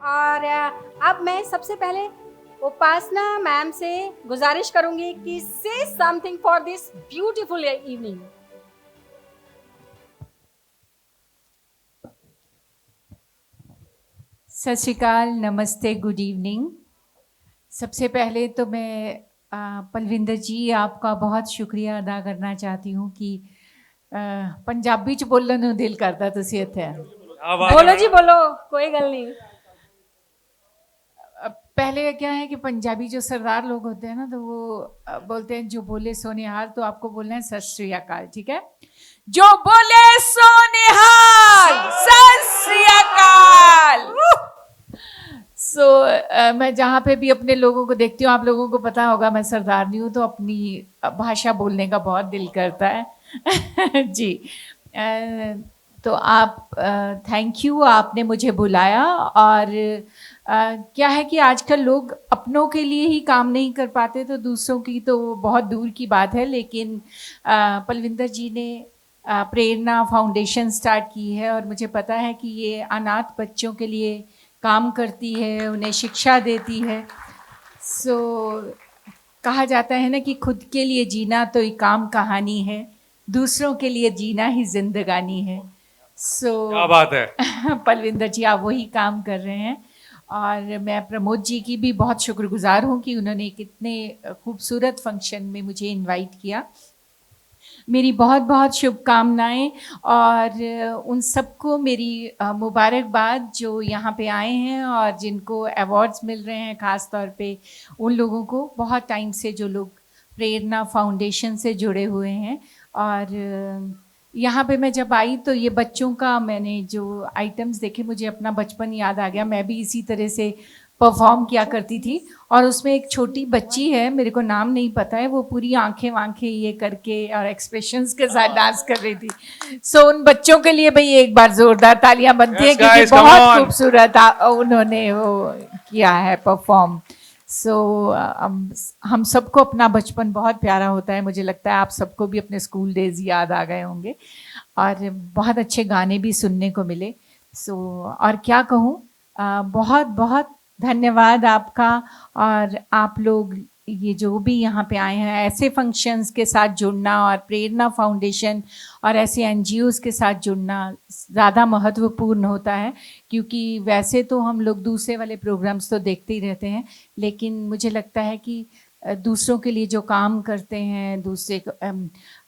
और अब मैं सबसे पहले उपासना मैम से गुजारिश करूंगी कि से something for this beautiful evening. सत श्री अकाल, नमस्ते, गुड इवनिंग। सबसे पहले तो मैं पलविंदर जी आपका बहुत शुक्रिया अदा करना चाहती हूँ कि पंजाबी च बोलने ਨੂੰ दिल करता ਤੁਸੀਂ ਇੱਥੇ बोलो जी बोलो, कोई गल नहीं। पहले क्या है कि पंजाबी जो सरदार लोग होते हैं ना तो वो बोलते हैं जो बोले सोनिहाल, तो आपको बोलना है सत श्री अकाल, ठीक है? जो बोले सोनिहाल, सत श्री अकाल। मैं जहाँ पे भी अपने लोगों को देखती हूँ, आप लोगों को पता होगा मैं सरदारनी हूँ, तो अपनी भाषा बोलने का बहुत दिल करता है जी। तो आप थैंक यू, आपने मुझे बुलाया। और क्या है कि आजकल लोग अपनों के लिए ही काम नहीं कर पाते, तो दूसरों की तो बहुत दूर की बात है। लेकिन पलविंदर जी ने प्रेरणा फाउंडेशन स्टार्ट की है और मुझे पता है कि ये अनाथ बच्चों के लिए काम करती है, उन्हें शिक्षा देती है। कहा जाता है ना कि खुद के लिए जीना तो एक काम कहानी है, दूसरों के लिए जीना ही जिंदगानी है। क्या बात है। पलविंदर जी आप वही काम कर रहे हैं। और मैं प्रमोद जी की भी बहुत शुक्रगुजार हूँ कि उन्होंने कितने खूबसूरत फंक्शन में मुझे इनवाइट किया। मेरी बहुत बहुत शुभकामनाएं और उन सबको मेरी मुबारकबाद जो यहाँ पे आए हैं और जिनको अवार्ड्स मिल रहे हैं। ख़ास तौर पे उन लोगों को बहुत टाइम से जो लोग प्रेरणा फाउंडेशन से जुड़े हुए हैं। और यहाँ पे मैं जब आई तो ये बच्चों का मैंने जो आइटम्स देखे, मुझे अपना बचपन याद आ गया। मैं भी इसी तरह से परफॉर्म किया करती थी और उसमें एक छोटी बच्ची है, मेरे को नाम नहीं पता है, वो पूरी आंखें वांखें ये करके और एक्सप्रेशंस के साथ डांस कर रही थी। उन बच्चों के लिए भाई एक बार जोरदार तालियां बनती हैं क्योंकि बहुत खूबसूरत उन्होंने वो किया है परफॉर्म। हम सबको अपना बचपन बहुत प्यारा होता है। मुझे लगता है आप सबको भी अपने स्कूल डेज याद आ गए होंगे और बहुत अच्छे गाने भी सुनने को मिले। और क्या कहूँ, बहुत बहुत धन्यवाद आपका। और आप लोग ये जो भी यहाँ पे आए हैं, ऐसे फंक्शंस के साथ जुड़ना और प्रेरणा फाउंडेशन और ऐसे एनजीओज़ के साथ जुड़ना ज़्यादा महत्वपूर्ण होता है। क्योंकि वैसे तो हम लोग दूसरे वाले प्रोग्राम्स तो देखते ही रहते हैं, लेकिन मुझे लगता है कि दूसरों के लिए जो काम करते हैं, दूसरे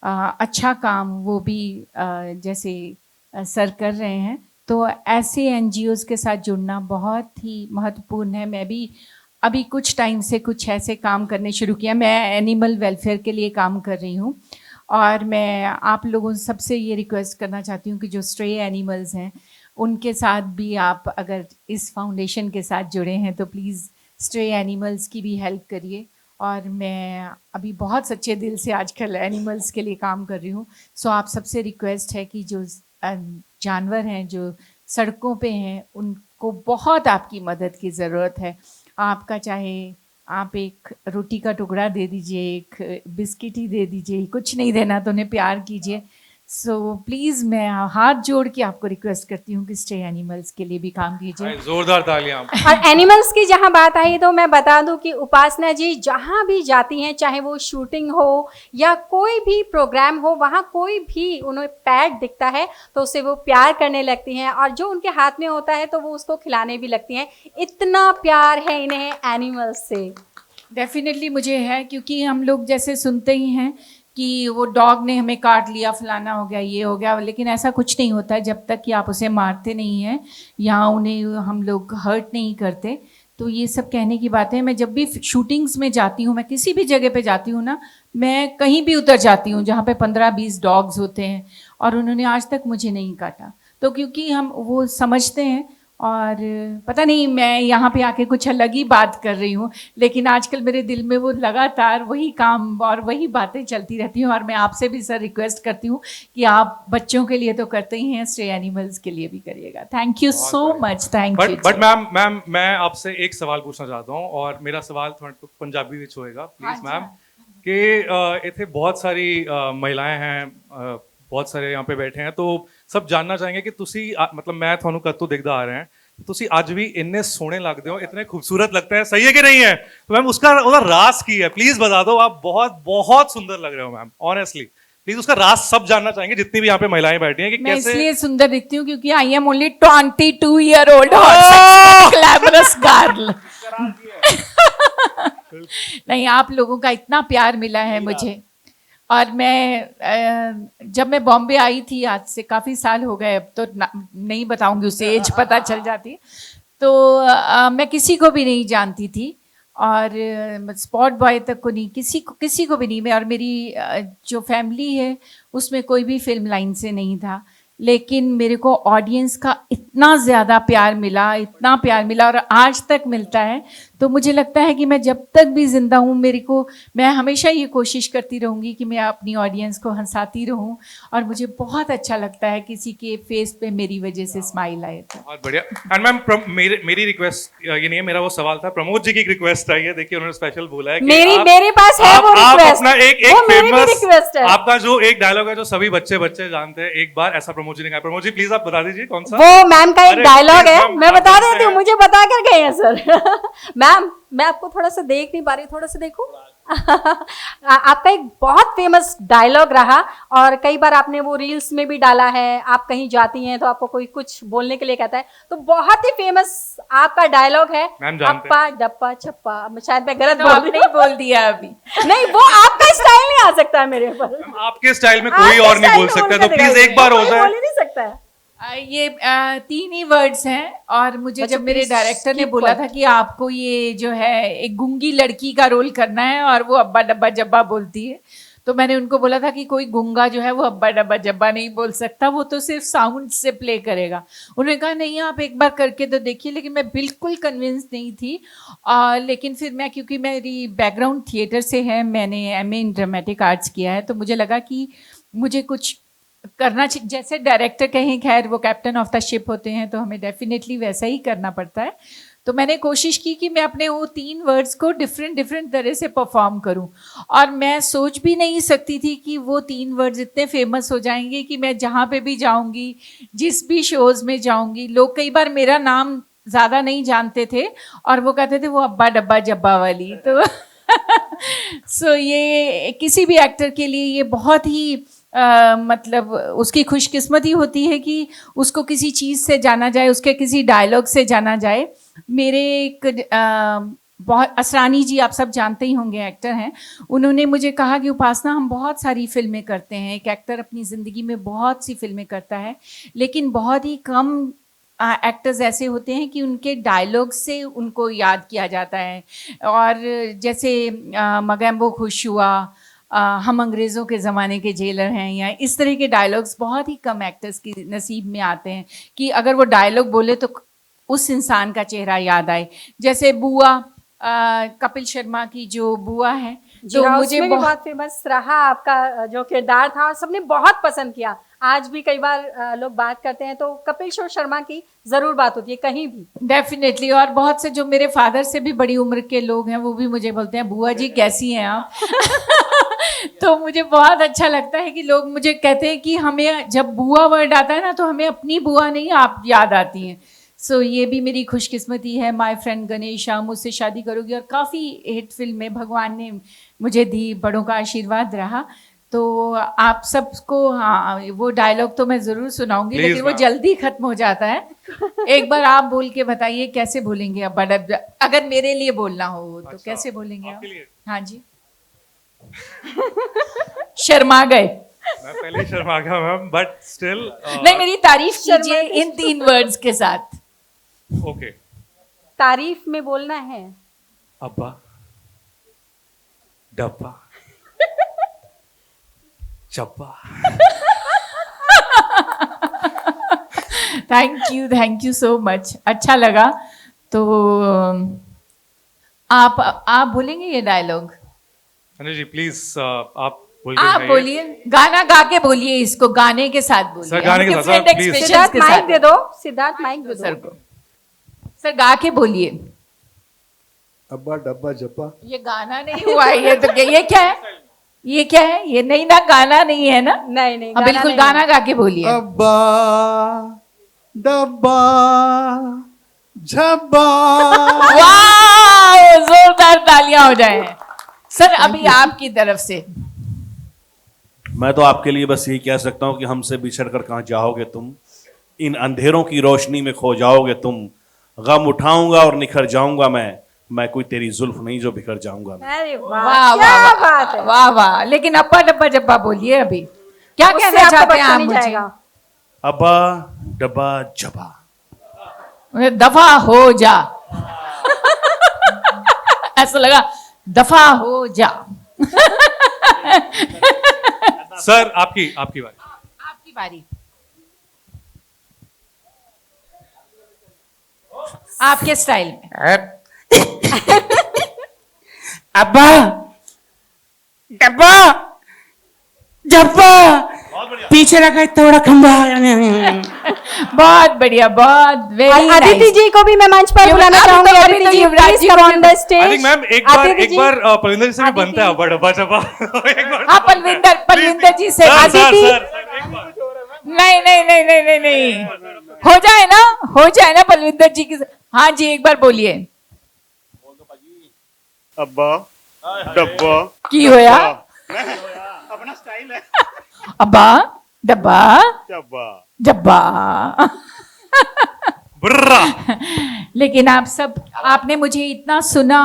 अच्छा काम वो भी जैसे सर कर रहे हैं, तो ऐसे एनजीओज़ के साथ जुड़ना बहुत ही महत्वपूर्ण है। मैं भी अभी कुछ टाइम से कुछ ऐसे काम करने शुरू किया। मैं एनिमल वेलफेयर के लिए काम कर रही हूँ और मैं आप लोगों सबसे ये रिक्वेस्ट करना चाहती हूँ कि जो स्ट्रे एनिमल्स हैं उनके साथ भी आप अगर इस फाउंडेशन के साथ जुड़े हैं तो प्लीज़ स्ट्रे एनिमल्स की भी हेल्प करिए। और मैं अभी बहुत सच्चे दिल से आजकल एनिमल्स के लिए काम कर रही हूँ। आप सबसे रिक्वेस्ट है कि जो जानवर हैं जो सड़कों पे हैं उनको बहुत आपकी मदद की ज़रूरत है। आपका चाहे आप एक रोटी का टुकड़ा दे दीजिए, एक बिस्किट ही दे दीजिए, कुछ नहीं देना तो उन्हें प्यार कीजिए। प्लीज़ मैं हाथ जोड़ के आपको रिक्वेस्ट करती हूँ कि स्ट्रे एनिमल्स के लिए भी काम कीजिए। जोरदार तालियां। और एनिमल्स की जहाँ बात आई तो मैं बता दूं कि उपासना जी जहाँ भी जाती हैं, चाहे वो शूटिंग हो या कोई भी प्रोग्राम हो, वहाँ कोई भी उन्हें पैट दिखता है तो उससे वो प्यार करने लगती हैं और जो उनके हाथ में होता है तो वो उसको खिलाने भी लगती हैं। इतना प्यार है इन्हें एनिमल्स से। डेफिनेटली मुझे है, क्योंकि हम लोग जैसे सुनते ही हैं कि वो डॉग ने हमें काट लिया, फलाना हो गया, ये हो गया, लेकिन ऐसा कुछ नहीं होता है जब तक कि आप उसे मारते नहीं हैं या उन्हें हम लोग हर्ट नहीं करते। तो ये सब कहने की बात है। मैं जब भी शूटिंग्स में जाती हूँ, मैं किसी भी जगह पे जाती हूँ ना, मैं कहीं भी उतर जाती हूँ जहाँ पे 15-20 डॉग्स होते हैं और उन्होंने आज तक मुझे नहीं काटा। तो क्योंकि हम वो समझते हैं, और पता नहीं मैं यहाँ पे आके कुछ अलग ही बात कर रही हूँ, लेकिन आजकल मेरे दिल में वो लगातार वही काम और वही बातें चलती रहती हैं। और मैं आपसे भी सर रिक्वेस्ट करती हूँ कि आप बच्चों के लिए तो करते ही हैं, स्ट्रे एनिमल्स के लिए भी करिएगा। Thank you so much. Thank you. But ma'am मैं आपसे एक सवाल पूछना चाहता हूँ और मेरा सवाल थोड़ा पंजाबी विच होएगा प्लीज मैम। कि इतने बहुत सारी महिलाएं हैं, बहुत सारे यहाँ पे बैठे हैं, तो सब जानना चाहेंगे कि तुसी मतलब मैं थानू कद तो देखदा आ रहे हैं ਤੁਸੀਂ ਅੱਜ ਵੀ ਇੰਨੇ सोहने लगते हो, इतने खूबसूरत लगते हैं, सही है कि नहीं है? तो मैम उसका राज की है, प्लीज बता दो। आप बहुत बहुत सुंदर लग रहे हो मैम, ऑनेस्टली प्लीज उसका राज सब जानना चाहेंगे, जितनी भी यहाँ पे महिलाएं बैठी हैं, कि मैं कैसे। इसलिए सुंदर दिखती हूँ क्योंकि I am only 22-year-old glamorous girl. नहीं, आप लोगों का इतना प्यार मिला है मुझे। और जब मैं बॉम्बे आई थी, आज से काफ़ी साल हो गए, अब तो नहीं बताऊंगी, उससे एज पता चल जाती। तो मैं किसी को भी नहीं जानती थी, और स्पॉट बॉय तक को नहीं, किसी को भी नहीं। मैं और मेरी जो फैमिली है उसमें कोई भी फिल्म लाइन से नहीं था, लेकिन मेरे को ऑडियंस का इतना ज़्यादा प्यार मिला, इतना प्यार मिला, और आज तक मिलता है। तो मुझे लगता है कि मैं जब तक भी जिंदा हूँ, मैं हमेशा ये कोशिश करती रहूँगी कि मैं अपनी ऑडियंस को हंसाती रहूँ, और मुझे बहुत अच्छा लगता है किसी के फेस पे मेरी वजह से स्माइल आए। तो बहुत बढ़िया। एंड मैम मेरी रिक्वेस्ट ये नहीं है, मेरा वो सवाल था, प्रमोद जी की एक रिक्वेस्ट आई है। देखिए उन्होंने स्पेशल बोला है कि मेरे पास है वो रिक्वेस्ट। अपना एक वो मेरी भी फेमस रिक्वेस्ट है। आपका जो एक डायलॉग है जो सभी बच्चे जानते हैं, एक बार ऐसा प्रमोद जी ने कहा। प्रमोद जी प्लीज आप बता दीजिए कौन सा। वो मैम का एक अरे, डायलॉग please, है, मैम, मैं आप बता जानते देती हूँ, हैं। मुझे बता कर गए हैं सर। मैम मैं आपको थोड़ा सा देख नहीं पा रही, थोड़ा सा देखो। आपका एक बहुत फेमस डायलॉग रहा, और कई बार आपने वो रील्स में भी डाला है। आप कहीं जाती हैं तो आपको कोई कुछ बोलने के लिए कहता है, तो बहुत ही फेमस आपका डायलॉग है, मैम जानते अप्पा डप्पा छप्पा। शायद मैं गलत तो बोल आपने रही नहीं बोल दिया अभी। हूँ। नहीं, वो आपका स्टाइल नहीं आ सकता है मेरे पर। मैम, आपके स्टाइल में कोई आपके और नहीं स्टाइल बोल में सकता, बोलने तो प्लीज दिखाई एक बार हो कोई जाए। बोल ही नहीं सकता है। ये 3 ही वर्ड्स हैं, और मुझे अच्छा, जब मेरे please डायरेक्टर ने keep बोला quiet। था कि आपको ये जो है एक गूंगी लड़की का रोल करना है, और वो अब्बा डब्बा जब्बा बोलती है, तो मैंने उनको बोला था कि कोई गूंगा जो है वो अब्बा डब्बा जब्बा नहीं बोल सकता, वो तो सिर्फ साउंड से प्ले करेगा। उन्होंने कहा नहीं, आप एक बार करके तो देखिए। लेकिन मैं बिल्कुल कन्विंस नहीं थी। लेकिन फिर मैं, क्योंकि मेरी बैकग्राउंड थिएटर से है, मैंने MA इन ड्रामेटिक आर्ट्स किया है, तो मुझे लगा कि मुझे कुछ करना चाहिए। जैसे डायरेक्टर कहें, खैर वो कैप्टन ऑफ द शिप होते हैं, तो हमें डेफिनेटली वैसा ही करना पड़ता है। तो मैंने कोशिश की कि मैं अपने वो 3 वर्ड्स को डिफरेंट तरह से परफॉर्म करूं, और मैं सोच भी नहीं सकती थी कि वो 3 वर्ड्स इतने फेमस हो जाएंगे कि मैं जहाँ पे भी जाऊंगी, जिस भी शोज में जाऊंगी, लोग कई बार मेरा नाम ज़्यादा नहीं जानते थे, और वो कहते थे वो अब्बा डब्बा जब्बा वाली। तो सो ये किसी भी एक्टर के लिए ये बहुत ही मतलब उसकी खुशकिस्मती होती है कि उसको किसी चीज़ से जाना जाए, उसके किसी डायलॉग से जाना जाए। मेरे एक बहुत असरानी जी, आप सब जानते ही होंगे, एक्टर हैं, उन्होंने मुझे कहा कि उपासना, हम बहुत सारी फिल्में करते हैं, एक एक्टर अपनी ज़िंदगी में बहुत सी फिल्में करता है, लेकिन बहुत ही कम एक्टर्स ऐसे होते हैं कि उनके डायलॉग से उनको याद किया जाता है। और जैसे मगैम्बो खुश हुआ, हम अंग्रेज़ों के ज़माने के जेलर हैं, या इस तरह के डायलॉग्स बहुत ही कम एक्टर्स की नसीब में आते हैं कि अगर वो डायलॉग बोले तो उस इंसान का चेहरा याद आए। जैसे बुआ, कपिल शर्मा की जो बुआ है, तो मुझे बहुत फेमस रहा आपका जो किरदार था, और सबने बहुत पसंद किया। आज भी कई बार लोग बात करते हैं तो कपिल शर्मा की जरूर बात होती है कहीं भी। डेफिनेटली। और बहुत से जो मेरे फादर से भी बड़ी उम्र के लोग हैं, वो भी मुझे बोलते हैं बुआ जी कैसी हैं आप। तो मुझे बहुत अच्छा लगता है कि लोग मुझे कहते हैं कि हमें जब बुआ वर्ड आता है ना, तो हमें अपनी बुआ नहीं आप याद आती हैं। सो ये भी मेरी खुशकिस्मती है। माय फ्रेंड गणेशा, मुझसे शादी करोगी, और काफ़ी हिट फिल्में भगवान ने मुझे दी, बड़ों का आशीर्वाद रहा। तो आप सबको, हाँ, वो डायलॉग तो मैं ज़रूर सुनाऊंगी, लेकिन वो जल्दी ख़त्म हो जाता है। एक बार आप बोल के बताइए कैसे बोलेंगे अब, अगर मेरे लिए बोलना हो तो। अच्छा, कैसे बोलेंगे आप? हाँ जी। शर्मा गए। मैं पहले ही शर्मा गया मैम, बट स्टिल नहीं, मेरी तारीफ कीजिए इन 3 वर्ड्स के साथ। ओके। तारीफ में बोलना है, अब्बा डब्बा चब्बा। थैंक यू सो मच, अच्छा लगा। तो आप बोलेंगे ये डायलॉग? अनु जी प्लीज आप बोलिए, गाना गा के बोलिए, इसको गाने के साथ बोलिए। सर गाने के साथ, सर प्लीज। सिद्धार्थ माइक दे दो, सिद्धार्थ माइक दे दो सर को। सर गा के बोलिए। अब्बा डब्बा जब्बा। ये गाना नहीं हुआ, ये तो ये क्या है? ये क्या है? ये नहीं ना, गाना नहीं है ना? नहीं, बिल्कुल गाना गा के बोलिए। अब्बा डब्बा झब्बा। वाह, जोरदार तालियां हो जाए सर। अभी आपकी तरफ से। मैं तो आपके लिए बस यही कह सकता हूं कि हमसे बिछड़ कर कहां जाओगे तुम, इन अंधेरों की रोशनी में खो जाओगे तुम। गम उठाऊंगा और निखर जाऊंगा मैं कोई तेरी जुल्फ नहीं जो बिखर जाऊंगा मैं। अरे वाह वाह, क्या वाह बात है। वाह वाह। लेकिन अब्बा डब्बा जब्बा बोलिए अभी, क्या उससे कहना आपका चाहते हैं बच्चा आप नहीं मुझे? जाएगा। अब्बा डब्बा जबा। दफा हो जा। ऐसा लगा दफा हो जा। सर आपकी आपकी बारी। आपकी बारी। आपके स्टाइल में। अब्बा डब्बा जब्बा पीछे रखा है थोड़ा खंबा। बहुत बढ़िया, बहुत वेरी अदिति जी को भी मैं मंच पर बुलाना अभी तो- चाहूंगी। अभी अदिति तो जी युवराज प्लीज जी कम को on the I stage. Think ma'am एक बार पलविंदर जी से भी बनता है अब्बा डब्बा जब्बा। एक बार हाँ, पलविंदर जी से। सर, अदिति, सर, एक बार। नहीं नहीं नहीं नहीं नहीं नहीं, हो जाए ना पलविंदर जी की। हाँ जी, एक बार बोलिए। अब्बा डब्बा की होया अपना स्टाइल है। अब्बा डब्बा जब्बा जब्बा। बुर्रा। लेकिन आप सब, आपने मुझे इतना सुना,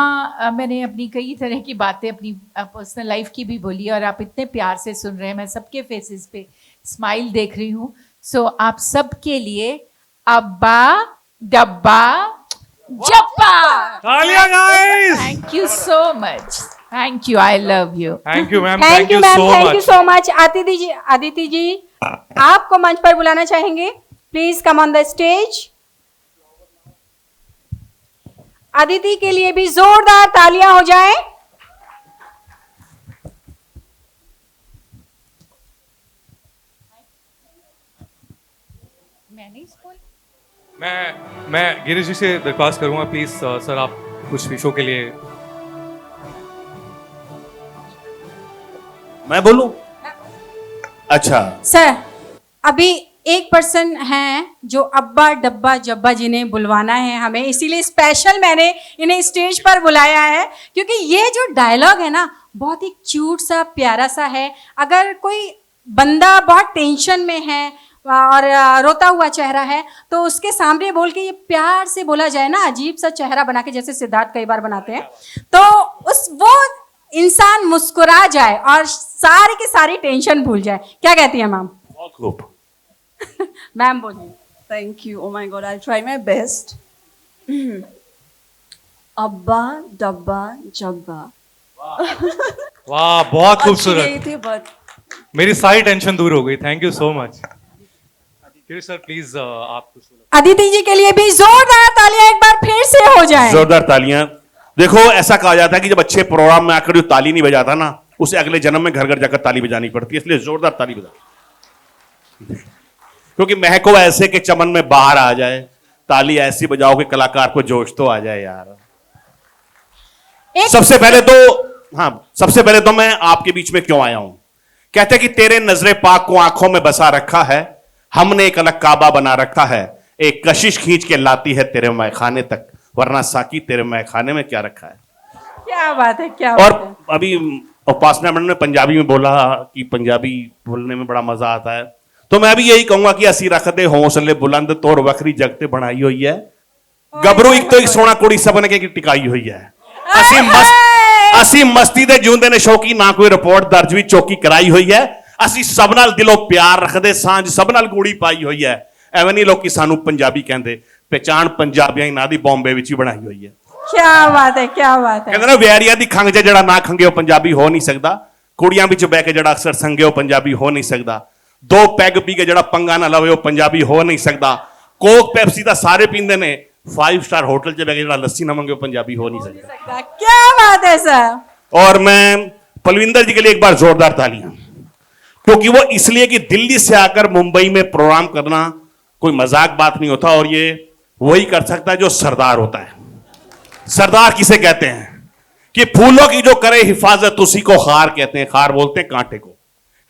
मैंने अपनी कई तरह की बातें अपनी पर्सनल लाइफ की भी बोली, और आप इतने प्यार से सुन रहे हैं। मैं सबके फेसेस पे स्माइल देख रही हूँ। सो आप सबके लिए अब्बा डब्बा जब्बा। तालियां guys. Thank you so much. Thank you, I love you. Thank you ma'am, thank you ma'am, so thank you much. So much. Aditi ji आपको मंच पर बुलाना चाहेंगे। Please come on the stage. Aditi के लिए भी जोरदार तालियां हो जाएं। मैं गिरीश जी से रिक्वेस्ट करूंगा प्लीज सर आप कुछ विषयों के लिए। मैं बोलूं? अच्छा, सर अभी एक पर्सन हैं जो अब्बा डब्बा जब्बा जिन्हें बुलवाना है हमें, इसीलिए स्पेशल मैंने इन्हें स्टेज पर बुलाया है, क्योंकि ये जो डायलॉग है ना बहुत ही क्यूट सा प्यारा सा है। अगर कोई बंदा बहुत टेंशन में है और रोता हुआ चेहरा है तो उसके सामने बोल के ये प्यार से बोला जाए ना, अजीब सा चेहरा बना के, जैसे सिद्धार्थ कई बार बनाते हैं, तो वो इंसान मुस्कुरा जाए और सारी की सारी टेंशन भूल जाए। क्या कहती है मैम? बहुत खूब। मैम बोलिए। Thank you. Oh my God, I'll try my best. अब्बा डब्बा जब्बा। वाह बहुत अच्छी खूबसूरत। गई थी but मेरी सारी टेंशन दूर हो गई। Thank you so much. Girish sir please आप कुछ बोलो। अदिति जी के लिए भी जोरदार तालियां एक बार फिर से हो जाएं। जोरदार तालियां। देखो, ऐसा कहा जाता है कि जब अच्छे प्रोग्राम में आकर जो ताली नहीं बजाता ना, उसे अगले जन्म में घर घर जाकर ताली बजानी पड़ती है। इसलिए जोरदार ताली बजा, क्योंकि महको ऐसे कि चमन में बाहर आ जाए। ताली ऐसी बजाओ कि कलाकार को जोश तो आ जाए यार। सबसे पहले तो मैं आपके बीच में क्यों आया हूं। कहते कि तेरे नजरे पाक को आंखों में बसा रखा है, हमने एक अलग काबा बना रखा है, एक कशिश खींच के लाती है तेरे मैखाने तक, वरना साकी तेरे मैखाने में क्या रखा है। क्या बात है, क्या और बात है। अभी उपासना मैडम ने पंजाबी में बोला कि पंजाबी बोलने में बड़ा मजा आता है, तो मैं भी यही कहूंगा कि असी रखते हौसले बुलंद तोर वखरी जगते बनाई हुई है, गबरू एक तो एक सोना कुड़ी सबने के टिकाई हुई है। असी मस्ती दे जूंदे ने शौकी, ना कोई रिपोर्ट दर्ज भी चौकी कराई हुई है। असी सब नाल दिलों प्यार रखते, सांझ सब नाल गूड़ी पाई हुई है। एवं नहीं लोग सानू पंजाबी कहते, पहचान पंजाबियां ना दी बॉम्बे विच ही बनाई हुई है। क्या बात है, क्या बात है। कहते ना वैरिया दी खंग च जड़ा ना खंगे वो पंजाबी हो नहीं सकता, कुड़ियां विच बह के जड़ा अक्सर संगे वो पंजाबी हो नहीं सकता, दो पैग पी के जड़ा पंगा ना लवे वो पंजाबी हो नहीं सकता, कोक पेप्सी दा सारे पींदे ने, 5 स्टार होटल च बह के जड़ा लस्सी ना मंगे वो पंजाबी हो नहीं सकता। क्या बात है सर। और मैं पलविंदर जी के लिए एक बार जोरदार तालियां, क्योंकि वो इसलिए कि दिल्ली से आकर मुंबई में प्रोग्राम करना कोई मजाक बात नहीं होता, और ये वही कर सकता है जो सरदार होता है। सरदार किसे कहते हैं कि फूलों की जो करे हिफाजत उसी को खार कहते हैं, खार बोलते हैं कांटे को,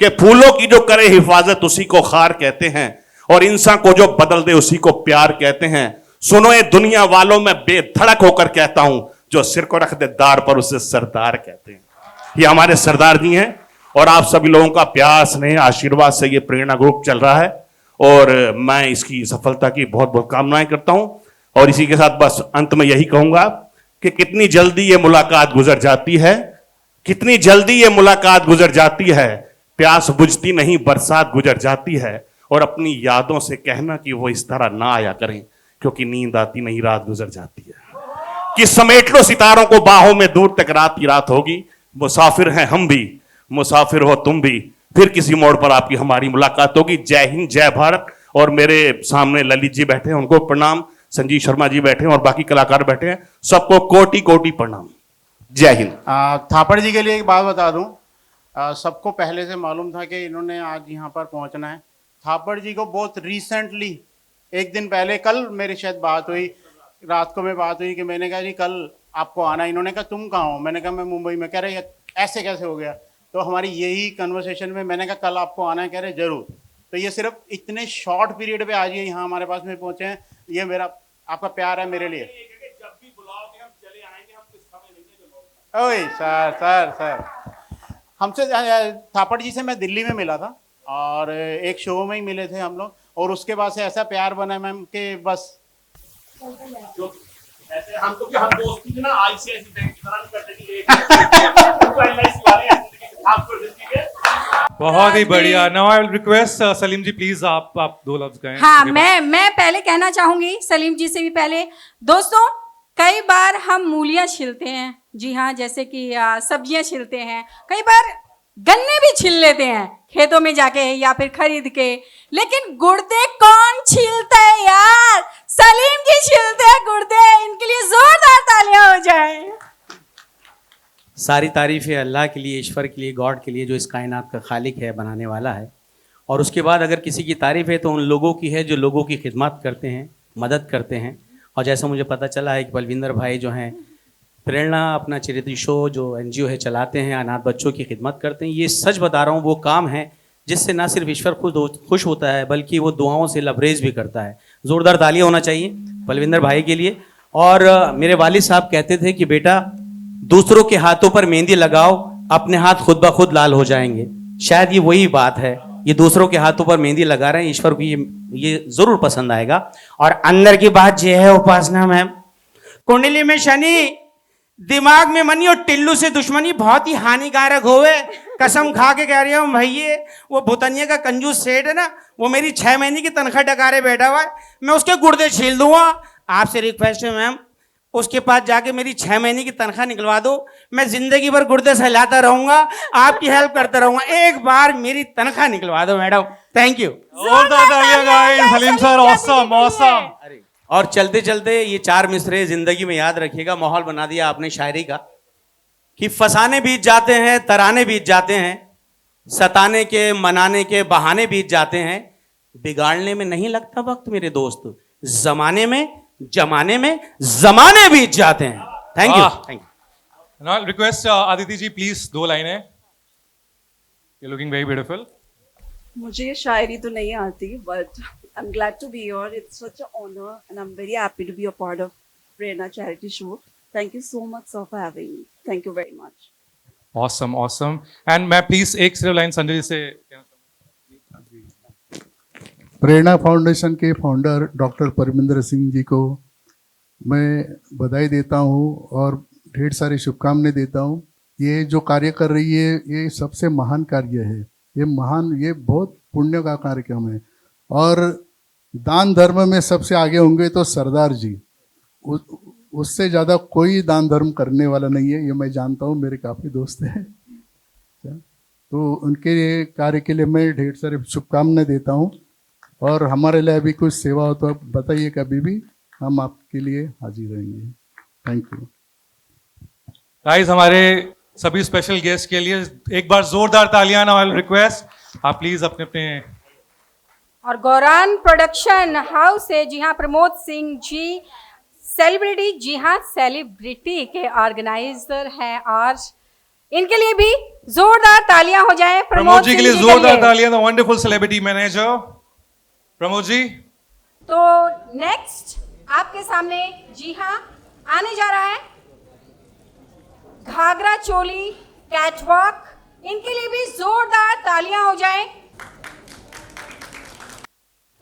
कि फूलों की जो करे हिफाजत उसी को खार कहते हैं, और इंसान को जो बदल दे उसी को प्यार कहते हैं। सुनो ये दुनिया वालों, में बेधड़क होकर कहता हूं, जो सिर को रख दे दार पर उसे सरदार कहते हैं। ये हमारे सरदार जी हैं और आप सभी लोगों का प्यार स्नेह आशीर्वाद से ये प्रेरणा ग्रुप चल रहा है और मैं इसकी सफलता की बहुत बहुत कामनाएं करता हूं। और इसी के साथ बस अंत में यही कहूंगा कि कितनी जल्दी ये मुलाकात गुजर जाती है, कितनी जल्दी ये मुलाकात गुजर जाती है। प्यास बुझती नहीं, बरसात गुजर जाती है। और अपनी यादों से कहना कि वो इस तरह ना आया करें, क्योंकि नींद आती नहीं, रात गुजर जाती है। कि समेट लो सितारों को बाहों में, दूर तक रात ही रात होगी। मुसाफिर हैं हम भी, मुसाफिर हो तुम भी, फिर किसी मोड़ पर आपकी हमारी मुलाकात होगी। जय हिंद, जय भारत। और मेरे सामने ललित जी बैठे हैं, उनको प्रणाम। संजीव शर्मा जी बैठे हैं और बाकी कलाकार बैठे हैं, सबको कोटि कोटि प्रणाम। जय हिंद। थापड़ जी के लिए एक बात बता दूं, सबको पहले से मालूम था कि इन्होंने आज यहाँ पर पहुँचना है। थापड़ जी को बहुत रिसेंटली, एक दिन पहले, कल मेरी शायद बात हुई, रात को में बात हुई कि मैंने कहा जी कल आपको आना। इन्होंने कहा तुम कहाँ हो? मैंने कहा मैं मुंबई में। कह रहे ऐसे कैसे हो गया? तो हमारी यही कन्वर्सेशन में मैंने कहा कल आपको आना है। कह रहे जरूर। तो ये सिर्फ इतने शॉर्ट पीरियड पे आज ये यहाँ हमारे पास में पहुंचे हैं। ये मेरा आपका प्यार है मेरे लिए। जब भी बुलाओगे हम चले आएंगे, हम कुछ समय नहीं। ओए सर हमसे थापड़ जी से मैं दिल्ली में मिला था और एक शो में ही मिले थे हम लोग, और उसके बाद से ऐसा प्यार बना मैम कि बस ऐसे हम तो हम दोस्ती के ना आईसीआईसी बैंक की तरह नहीं करते कि एक हमको एलआईसी वाले हैं जिंदगी के साथ को जिंदगी के। बहुत ही बढ़िया। Now I will request Saleem ji, please आप दो लफ्ज कहें। हाँ, मैं पहले कहना चाहूंगी सलीम जी से भी पहले, दोस्तों कई बार हम मूलियां छिलते हैं, जी हाँ, जैसे कि सब्जियां छिलते हैं, कई बार गन्ने भी छिल लेते हैं खेतों में जाके या फिर खरीद के, लेकिन गुर्दे कौन छीलता है यार? सलीम जी छिलते हैं गुर्दे। इनके लिए जोरदार तालियां हो जाए। सारी तारीफ़ें अल्लाह के लिए, ईश्वर के लिए, गॉड के लिए, जो इस कायनात का खालिक है, बनाने वाला है। और उसके बाद अगर किसी की तारीफ़ है तो उन लोगों की है जो लोगों की खिदमत करते हैं, मदद करते हैं। और जैसा मुझे पता चला है कि बलविंदर भाई जो हैं प्रेरणा अपना चैरिटी शो जो एनजीओ है चलाते हैं, अनाथ बच्चों की खिदमत करते हैं। ये सच बता रहा हूँ, वो काम है जिससे ना सिर्फ ईश्वर खुद खुश होता है बल्कि वो दुआओं से लबरेज भी करता है। ज़ोरदार तालियां होना चाहिए बलविंदर भाई के लिए। और मेरे वालिद साहब कहते थे कि बेटा दूसरों के हाथों पर मेहंदी लगाओ, अपने हाथ खुद ब खुद लाल हो जाएंगे। शायद ये वही बात है, ये दूसरों के हाथों पर मेहंदी लगा रहे हैं, ईश्वर को ये जरूर पसंद आएगा। और अंदर की बात यह है उपासना मैम, कुंडली में शनि, दिमाग में मनी और टिल्लू से दुश्मनी बहुत ही हानिकारक होवे। कसम खा के कह रही हूँ भैया, वो भूतनिया का कंजूस सेठ है ना, वो मेरी 6 महीने की तनख्वाह डकारे बैठा हुआ है, मैं उसके गुर्दे छील दूंगा। आपसे रिक्वेस्ट है मैम, उसके पास जाके मेरी 6 महीने की तनख्वाह निकलवा दो, मैं जिंदगी भर गुर्दे सहलाता रहूंगा, आपकी हेल्प करता रहूंगा। एक बार मेरी तनख्वाह निकलवा दो madam. Thank you. Salim sir, awesome awesome. और चलते चलते ये 4 मिसरे जिंदगी में याद रखिएगा। माहौल बना दिया आपने शायरी का कि फसाने बीत जाते हैं, तराने बीत जाते हैं, सताने के मनाने के बहाने बीत जाते हैं, बिगाड़ने में नहीं लगता वक्त मेरे दोस्त, जमाने में जमाने बीत जाते हैं। Thank you, thank you. Now request Aditi ji, please 2 लाइनें। You looking very beautiful. मुझे ये शायरी तो नहीं आती, but I'm glad to be here. It's such an honor and I'm very happy to be a part of Prerna Charity Show. Thank you so much sir for having me. Thank you very much. Awesome awesome. And मैं please एक सिर्फ line Sanjay ji से कहना चाहूंगा। प्रेरणा foundation के founder doctor Parminder Singh ji को मैं बधाई देता हूँ और ढेर सारी शुभकामनाएं देता हूँ। ये जो कार्य कर रही है ये सबसे महान कार्य है, ये बहुत पुण्य का कार्यक्रम है। और दान धर्म में सबसे आगे होंगे तो सरदार जी, उससे ज़्यादा कोई दान धर्म करने वाला नहीं है, ये मैं जानता हूँ, मेरे काफ़ी दोस्त हैं। तो उनके कार्य के लिए मैं ढेर सारी शुभकामनाएं देता हूँ। और हमारे लिए अभी कुछ सेवा हो तो बताइए, कभी भी हम आपके लिए हाजिर रहेंगे। Thank you guys. हमारे सभी स्पेशल गेस्ट के लिए एक बार जोरदार तालियां। नाउ आई विल रिक्वेस्ट आप प्लीज अपने अपने। और गौरान प्रोडक्शन हाउस से जी हाँ प्रमोद सिंह जी सेलिब्रिटी, जी हाँ सेलिब्रिटी के ऑर्गेनाइजर हैं, और इनके लिए भी जोरदार तालियां हो जाएं। प्रमोद जी के लिए जोरदार तालियां। The wonderful celebrity manager Pramod ji. तो नेक्स्ट आपके सामने जी हाँ आने जा रहा है घाघरा चोली कैटवॉक, इनके लिए भी जोरदार तालियां हो जाएं।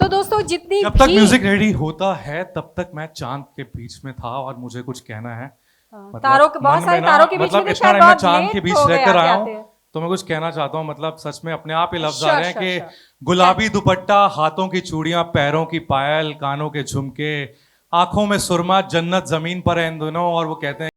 तो दोस्तों जितनी जब तक भी म्यूजिक रेडी होता है तब तक मैं चांद के बीच में था और मुझे कुछ कहना है। मतलब तारों के बहुत मन सारे में ना, तारों के बीच मतलब में तो इतना शायद नहीं, मैं बहुत चांद लेट के बीच हो गए रहकर आया आते-आते। हूँ तो मैं कुछ कहना चाहता हूँ। मतलब सच में अपने आप ही लफ्ज Sure, आ रहे हैं sure, कि sure. गुलाबी दुपट्टा, हाथों की चूड़ियां, पैरों की पायल, कानों के झुमके, आंखों में सुरमा, जन्नत जमीन पर है इन दोनों। और वो कहते हैं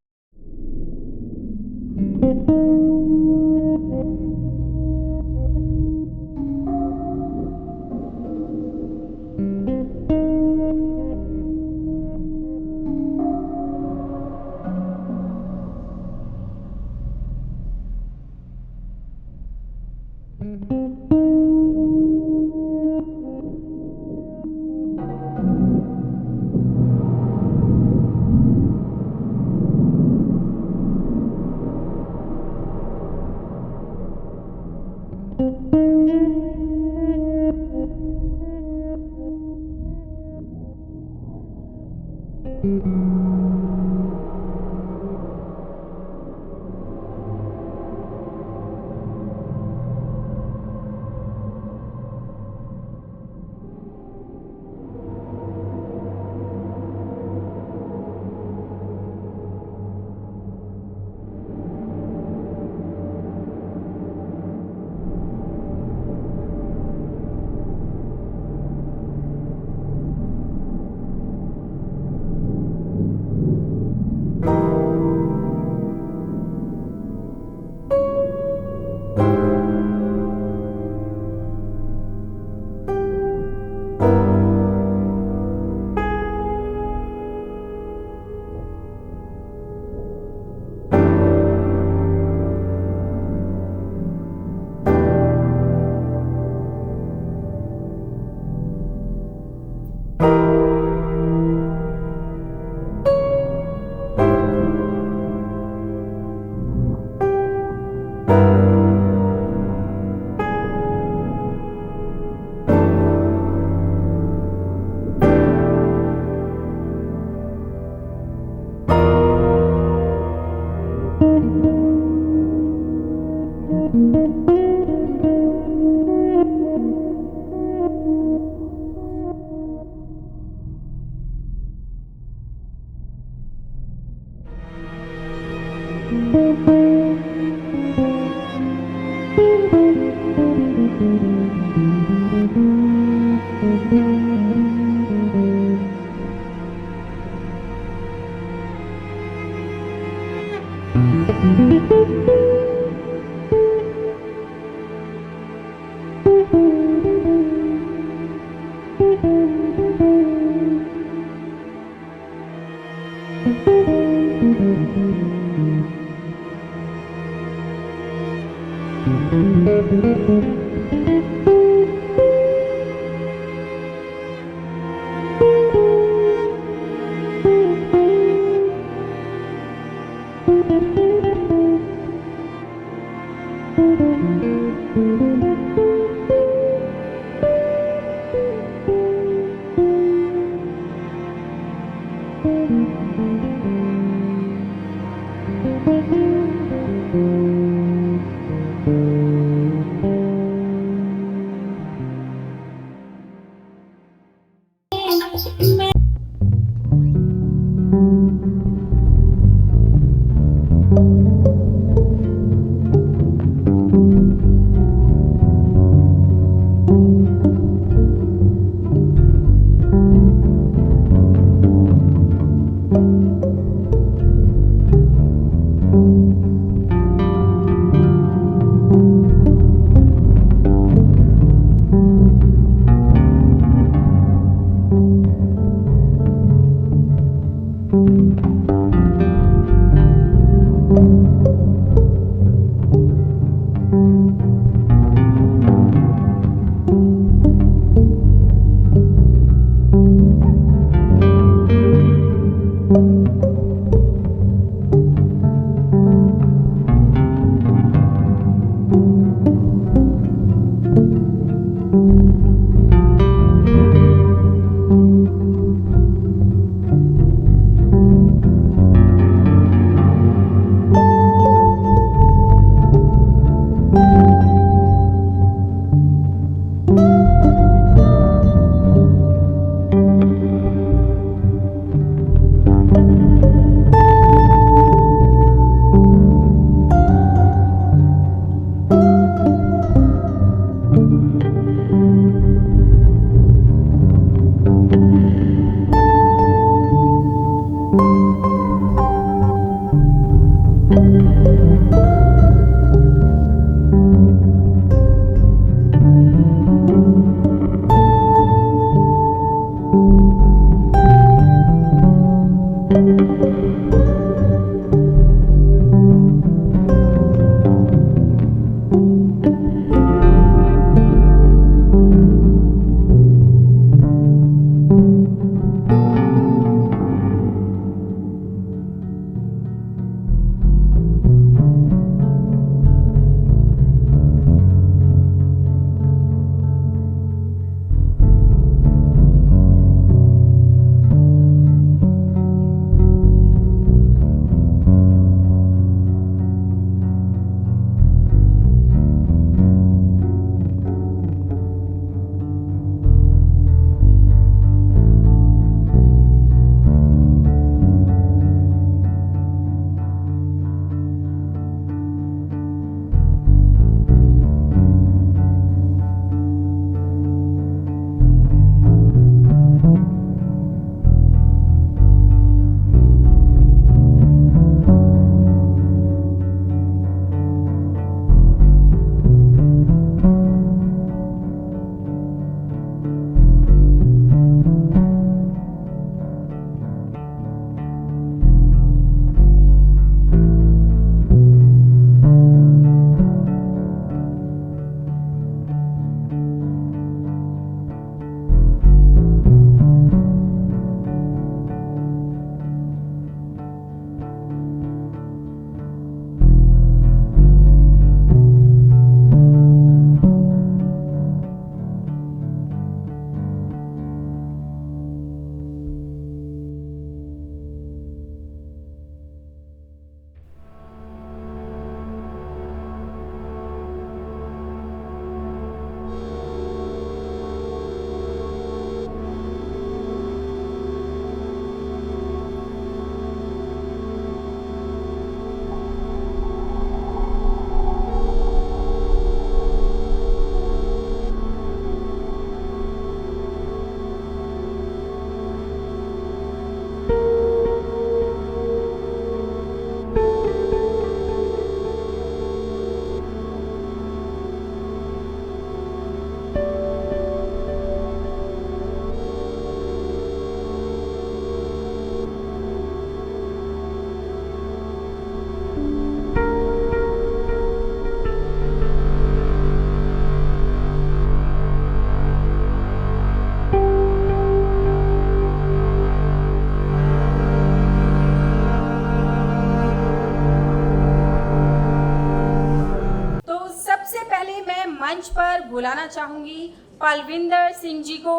मंच पर बुलाना चाहूंगी पलविंदर सिंह जी को।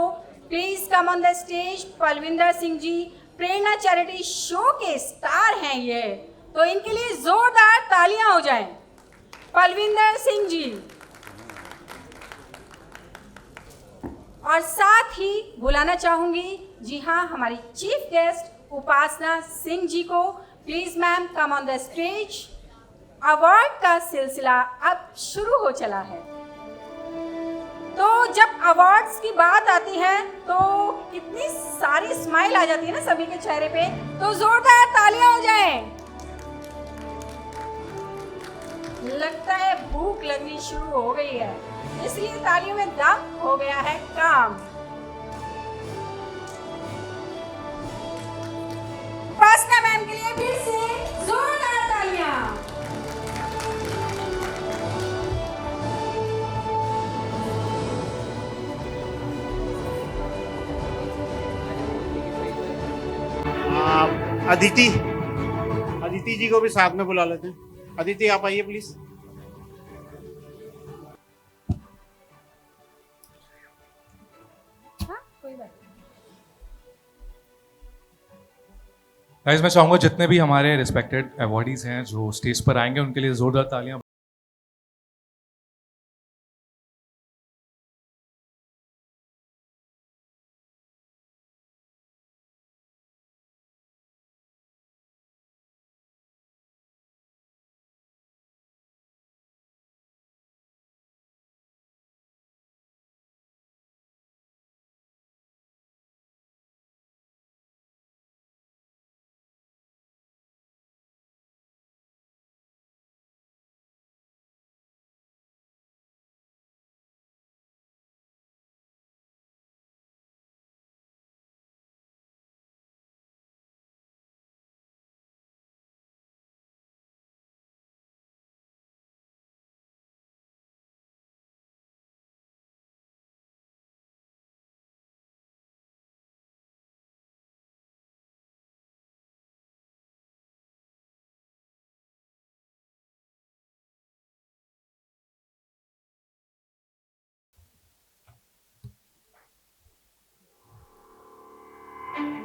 Please come on the stage. Palvinder Singh ji Prerna charity show के स्टार हैं ये, तो इनके लिए जोरदार तालियां हो जाएं। पलविंदर सिंह जी। और साथ ही बुलाना चाहूंगी जी हाँ हमारी चीफ गेस्ट उपासना सिंह जी को। Please ma'am come on the stage. Award का सिलसिला अब शुरू हो चला है, तो जब अवार्ड्स की बात आती है तो कितनी सारी स्माइल आ जाती है ना सभी के चेहरे पे, तो जोरदार तालियां हो जाएं। लगता है भूख लगनी शुरू हो गई है, इसलिए तालियों में दम हो गया है काम। उपासना मैम के लिए फिर से जोरदार तालियां। अदिति अदिति जी को भी साथ में बुला लेते हैं। अदिति आप आइए प्लीज। गाइस मैं चाहूंगा जितने भी हमारे रिस्पेक्टेड अवॉर्डीज हैं जो स्टेज पर आएंगे उनके लिए जोरदार तालियां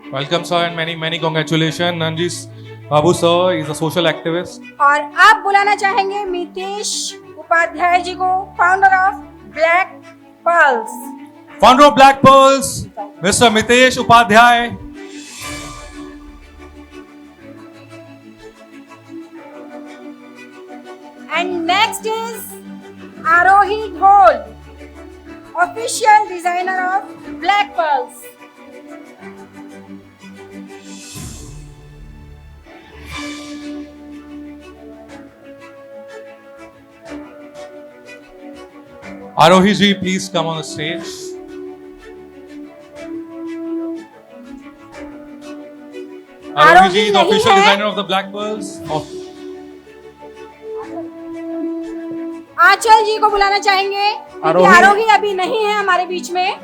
Welcome, sir, and many congratulations. Nanji Babu, sir, is a social activist. और आप बुलाना चाहेंगे मितेश उपाध्याय जी को, founder of black pearls. Founder of Black Pearls, Mr. Mitesh Upadhyay. And next is Arohi Dhol, official designer of Black Pearls. Arohi ji, please come on the stage. Arohi ji, the नहीं official है। designer of the Black Pearls. आंचल जी को बुलाना चाहेंगे क्योंकि आरोही अभी नहीं है हमारे बीच में।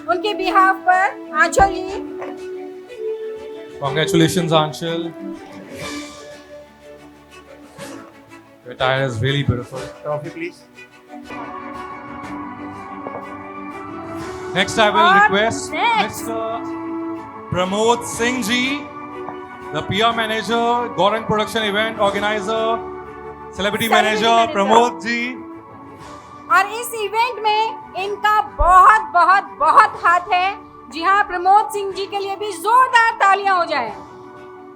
उनके बिहाफ पर आंचल जी। Congratulations, Anshul. Your attire is really beautiful. Trophy, please. Next, I will और request next. Mr. Pramod Singh ji, the PR manager, Gaurang Production Event Organizer, Celebrity Manager, Manager. Pramod ji. और इस event में इनका बहुत बहुत बहुत हाथ है। जी हाँ, प्रमोद सिंह जी के लिए भी जोरदार तालियां हो जाएं।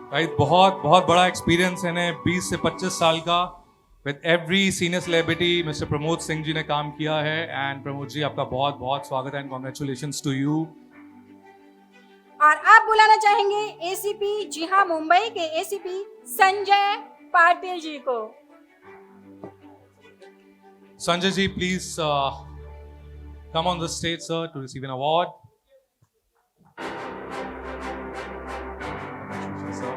Right, बहुत बहुत बड़ा एक्सपीरियंस है इन्हें, 20 से 25 साल का। With every senior celebrity mister Pramod Singh ji ने काम किया है। एंड प्रमोद जी, आपका बहुत बहुत स्वागत है एंड कॉन्ग्रेचुलेशंस टू यू। और आप बुलाना चाहेंगे एसीपी, जी हाँ, मुंबई के एसीपी संजय पाटिल जी को। Sanjay ji, please come on the stage, sir, to receive an award. Sir.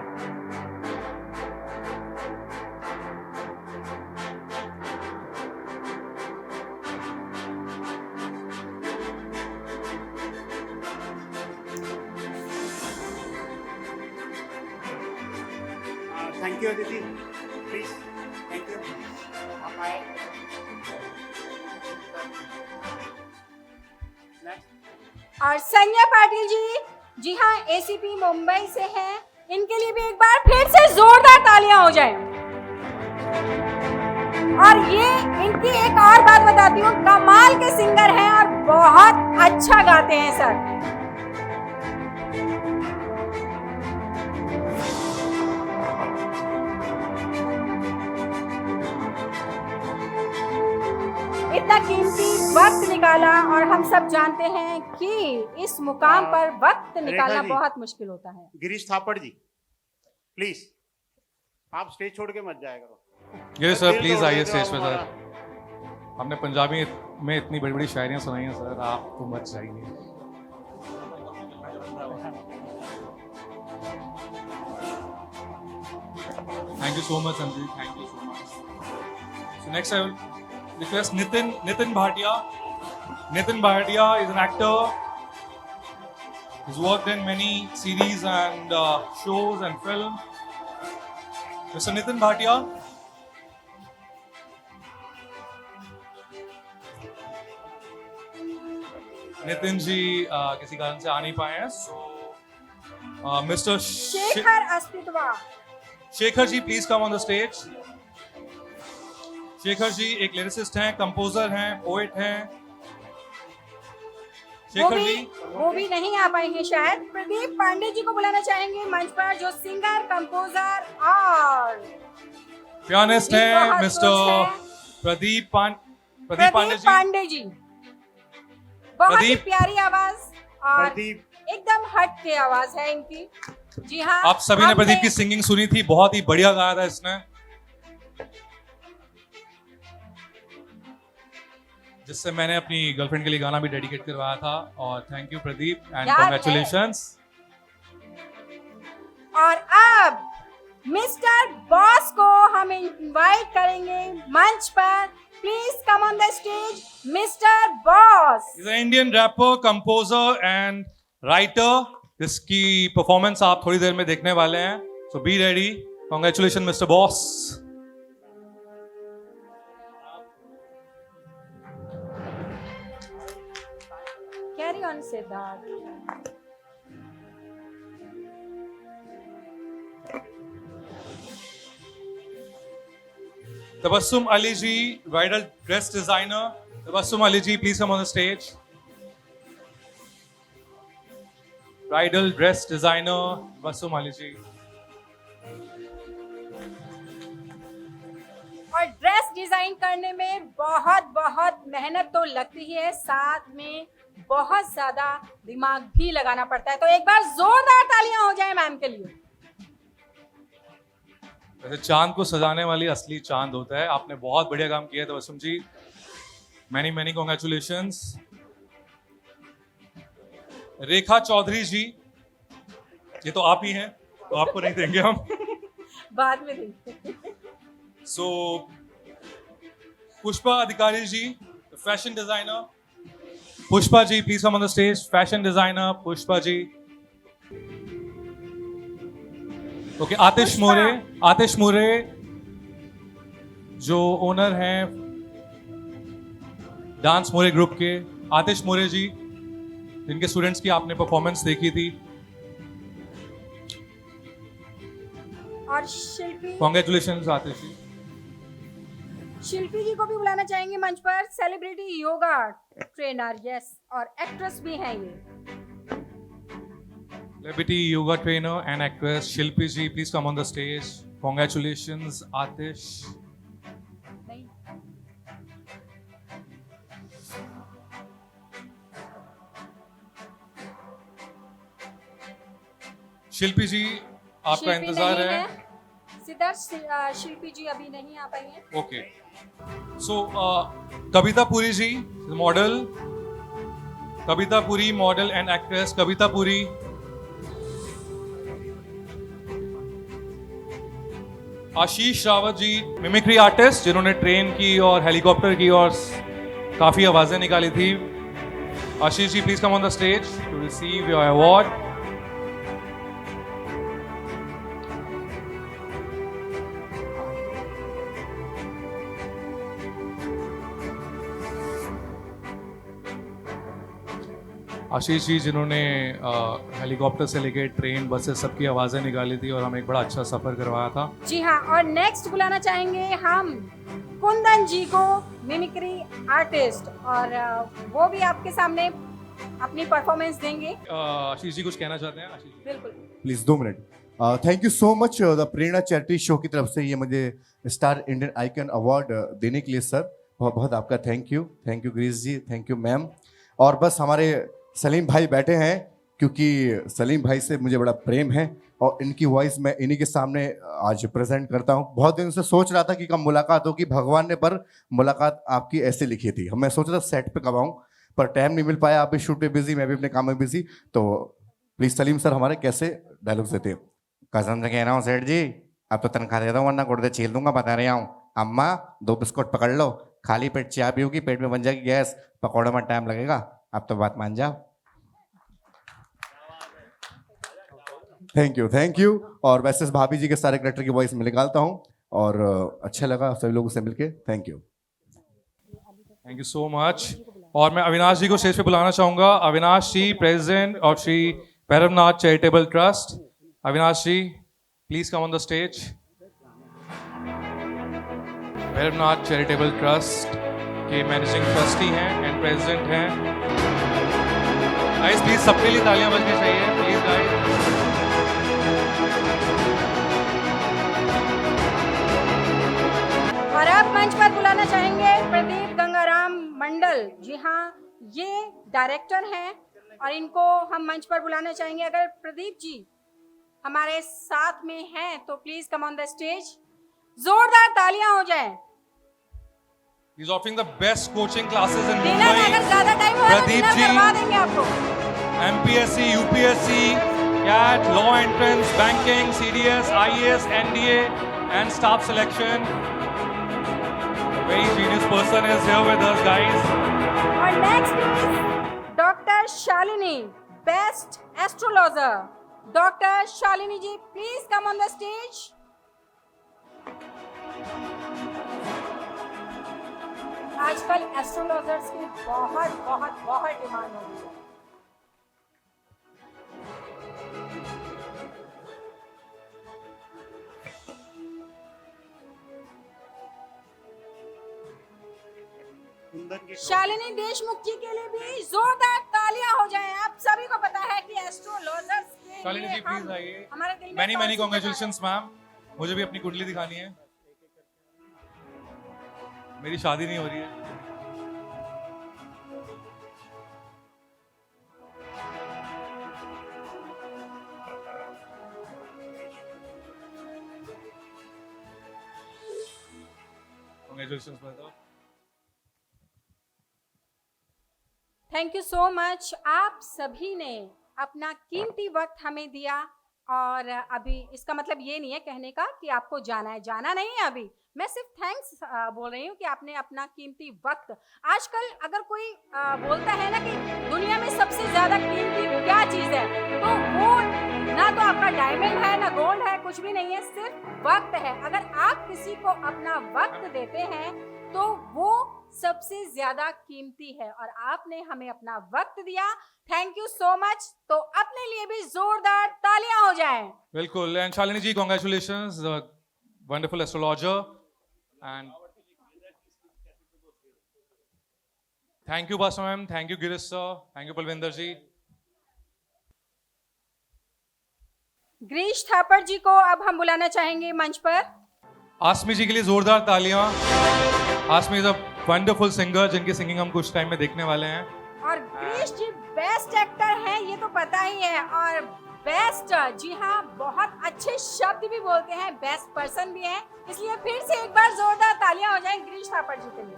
Thank you, Aditi. Please. Thank you. Bye. Next. और संजय पाटिल जी हाँ, एसीपी मुंबई से हैं। इनके लिए भी एक बार फिर से जोरदार तालियां हो जाएं। और ये इनकी एक और बात बताती हूँ, कमाल के सिंगर हैं और बहुत अच्छा गाते हैं सर। इतना कीमती वक्त निकाला, और हम सब जानते हैं कि इस मुकाम पर वक्त निकालना रेखा जी। बहुत मुश्किल होता है। गिरीश थापड़ जी, प्लीज आप स्टेज छोड़ के मत जाया करो। गिरीश सर, दिल प्लीज तोड़ आइए देते हो स्टेज पे हमारा। सर। हमने पंजाबी में इतनी बड़ी बड़ी शायरियां सुनाई हैं सर, आप तो मत जाइए। Thank you so much, Sanjeev. Thank you so much. So next, I will request Nitin Bhatia. Nitin Bhatia is an actor. He's worked in many series and shows and film. Mr. Nitin Bhatia. Nitin ji किसी कारण से आ नहीं पाए हैं, so mister Shekhar Astitva. Shekhar ji, please come on the stage. Shekhar ji एक lyricist हैं, composer हैं, poet हैं। शेखर जी, वो भी नहीं आ पाएंगे शायद। प्रदीप पांडे जी को बुलाना चाहेंगे मंच पर, जो सिंगर, कंपोजर और पियानिस्ट भी हैं बहुत मिस्टर कुछ है। प्रदीप पांडे जी। पांडे जी, बहुत ही प्रदीप। प्यारी आवाज और प्रदीप, एकदम हट के आवाज है इनकी। जी हाँ, आप सभी ने हमने- प्रदीप की सिंगिंग सुनी थी, बहुत ही बढ़िया गाया था इसने, जिससे मैंने अपनी गर्लफ्रेंड के लिए गाना भी डेडिकेट करवाया था। और थैंक यू प्रदीप एंड याद है। कॉन्ग्रेचुलेशंस। और अब मिस्टर बॉस को हम इनवाइट करेंगे मंच पर। Please come on the stage mister boss. Is Indian rapper, composer and writer, जिसकी परफॉर्मेंस आप थोड़ी देर में देखने वाले हैं, so be ready. Congratulation mister boss. Carry on Siddharth. Tabassum Ali ji, bridal dress designer. Tabassum Ali ji, please come on the stage. Bridal dress designer, Tabassum Ali ji. और dress design करने में बहुत बहुत मेहनत तो लगती ही है, साथ में बहुत ज्यादा दिमाग भी लगाना पड़ता है। तो एक बार जोरदार तालियां हो जाए मैम के लिए। वैसे चांद को सजाने वाली असली चांद होता है। आपने बहुत बढ़िया काम किया है तबस्सुम जी, मैनी मैनी कॉन्ग्रेचुलेशंस। रेखा चौधरी जी, ये तो आप ही हैं, तो आपको नहीं देंगे हम। बाद में देंगे। So Pushpa Adhikari ji, fashion designer. Pushpa ji, please come on the stage. Fashion designer Pushpa ji. Okay, Atish More. Atish More जो ओनर हैं डांस मोरे ग्रुप के, आतिश मोरे जी, जिनके स्टूडेंट्स की आपने परफॉर्मेंस देखी थी। और शिल्पी, कॉन्ग्रेचुलेशंस आतिश जी। शिल्पी जी को भी बुलाना चाहेंगे मंच पर। सेलिब्रिटी योगा ट्रेनर, यस, और एक्ट्रेस भी हैं ये। Celebrity yoga trainer and actress Shilpi ji, please come on the stage. Congratulations, Atish. नहीं, शिल्पी जी, आपका शिल्पी इंतजार नहीं है। सिद्धार्थ शिल्पी जी अभी नहीं आ पाई हैं। Okay, so Kavita Puri ji, model. Kavita Puri, model and actress Kavita Puri. Ashish Rawat ji, mimicry artist, जिन्होंने ट्रेन की और हेलीकॉप्टर की और काफी आवाजें निकाली थी। Ashish ji, please come on the stage to receive your award. Ashish ji, जिन्होंने हेलीकॉप्टर से लेके ट्रेन, बसेस, सबकी आवाजें निकाली थी और हमें एक बड़ा अच्छा सफर करवाया था। जी हाँ, और नेक्स्ट बुलाना चाहेंगे हम कुंदन जी को, मिमिक्री आर्टिस्ट, और वो भी आपके सामने अपनी परफॉर्मेंस देंगे। आशीष जी कुछ कहना चाहते हैं? आशीष जी, बिल्कुल। Please 2 minute. Thank you so much the Prerna charity show की तरफ से ये मुझे स्टार इंडियन आइकन अवार्ड देने के लिए सर बहुत बहुत आपका thank you Grace ji, thank you ma'am. और बस हमारे सलीम भाई बैठे हैं, क्योंकि सलीम भाई से मुझे बड़ा प्रेम है और इनकी वॉइस मैं इन्हीं के सामने आज प्रेजेंट करता हूँ। बहुत दिन से सोच रहा था कि कब मुलाकात होगी, भगवान ने पर मुलाकात आपकी ऐसे लिखी थी। मैं सोच रहा था सेट पे कब आऊँ, पर टाइम नहीं मिल पाया। आप भी शूट पे बिजी, मैं भी अपने काम में बिजी। तो प्लीज सलीम सर हमारे कैसे डायलॉग्स देते हैं? कसम से कह रहा हूँ सेठ जी, अब तो तनख्वाह दे दो वरना गुर्दे छील दूंगा, बता रहा हूँ। अम्मा 2 बिस्कुट पकड़ लो, खाली पेट चाय पियोगी, पेट में बन जाएगी गैस, पकौड़े में टाइम लगेगा। अब तो बात मान जाओ। Thank you. और वैसे इस भाभी जी के सारे करेक्टर की वॉइस मैं निकालता हूँ और अच्छा लगा सभी लोगों से मिलके। Thank you so much. और मैं अविनाश जी को स्टेज पे बुलाना चाहूंगा। अविनाश जी, प्रेसिडेंट और Shri Bhairavnath charitable trust. Avinash ji, please come on the stage. Bhairavnath charitable trust के मैनेजिंग ट्रस्टी हैं एंड प्रेसिडेंट हैं। गाइस प्लीज सबके लिए तालियां बजनी चाहिए, प्लीज गाइस। और अब मंच पर बुलाना चाहेंगे प्रदीप गंगाराम मंडल। जी हाँ, ये डायरेक्टर हैं और इनको हम मंच पर बुलाना चाहेंगे। अगर प्रदीप जी हमारे साथ में हैं तो please come on the stage. जोरदार तालियां हो जाए। He's offering the best coaching classes in dinner Mumbai. अगर ज्यादा टाइम हो तो प्रदीप डिनर जी, करवा देंगे आपको। MPSC, UPSC, CAT, law entrance, banking, CDS, IAS, NDA, and staff selection. Very genius person is here with us, guys. और next is doctor Shalini, best astrologer. Doctor Shalini ji, please come on the stage. आजकल astrologers की बहुत बहुत बहुत demand हो रही है। कुंदन के शालिनी देशमुख जी के लिए भी जोरदार तालियां हो जाएं। आप सभी को पता है कि एस्ट्रोलॉजर्स के शालिनी लिए जी प्लीज आइए। हमारे दिल में मैनी कौन मैनी सी जगह है? कॉन्ग्रेचुलेशंस मैम, मुझे भी अपनी कुंडली दिखानी है, मेरी शादी नहीं हो रही है। कॉन्ग्रेचुलेशंस बताओ। Thank you so much. आप सभी ने अपना कीमती वक्त हमें दिया और अभी इसका मतलब ये नहीं है कहने का कि आपको जाना है, जाना नहीं है अभी। मैं सिर्फ थैंक्स बोल रही हूँ कि आपने अपना कीमती वक्त, आजकल अगर कोई बोलता है ना कि दुनिया में सबसे ज्यादा कीमती क्या चीज है, तो वो ना तो आपका डायमंड है ना गोल्ड है, कुछ भी नहीं है, सिर्फ वक्त है। अगर आप किसी को अपना वक्त देते हैं तो वो सबसे ज्यादा कीमती है और आपने हमें अपना वक्त दिया। Thank you so much. तो अपने लिए भी जोरदार तालियां हो जाएं। बिल्कुल। And Shalini ji congratulations, wonderful astrologer. And thank you Basu ma'am, thank you Girish sir, thank you Balwinder ji. Girish Thapar ji को अब हम बुलाना चाहेंगे मंच पर। आसमी जी के लिए जोरदार तालियां। आसमी इज अ वंडरफुल सिंगर जिनकी सिंगिंग हम कुछ टाइम में देखने वाले हैं। और गिरीश जी बेस्ट एक्टर हैं, ये तो पता ही है, और बेस्ट, जी हाँ, बहुत अच्छे शब्द भी बोलते हैं, बेस्ट पर्सन भी हैं, इसलिए फिर से एक बार जोरदार तालियां हो जाएं गिरीश थापर जी के लिए।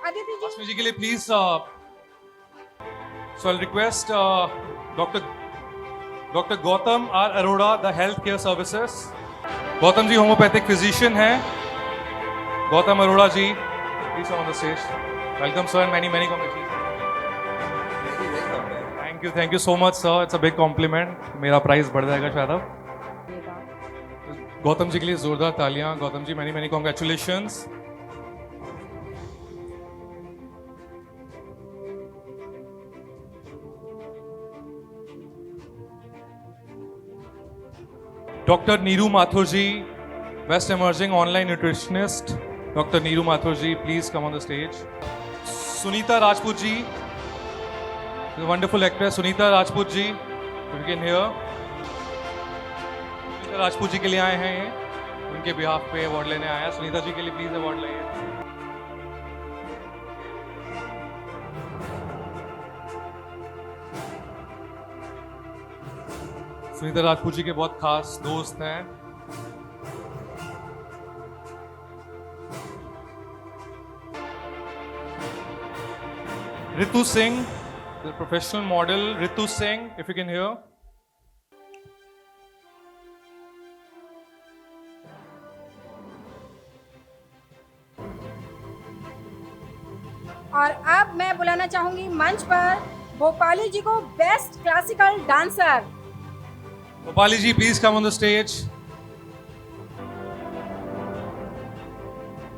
अदिति जी। आसमी जी के लिए please so I request doctor Gautam R Arora, the health care services. Gautam ji homeopathic physician हैं। Gautam Arora ji, please on the stage. Welcome sir and many many congratulations. Thank you so much sir, it's a big compliment. मेरा price बढ़ जाएगा शायद अब। गौतम जी के लिए जोरदार तालियां। Gautam ji many many congratulations. Dr. Neeru Mathur ji, Best Emerging Online Nutritionist. Dr. Neeru Mathur ji, please come on the stage. Sunita Rajput ji, the wonderful actress Sunita Rajput ji, if you can hear. Sunita Rajput ji के लिए आए हैं ये, उनके behalf पे award लेने आया। सुनीता जी के लिए प्लीज अवार्ड लाइए। सुनीता राजपूत जी के बहुत खास दोस्त हैं। Ritu Singh, the professional model Ritu Singh, if you can hear. और अब मैं बुलाना चाहूंगी मंच पर भोपाली जी को, best classical dancer. Bhopali ji, please come on the stage.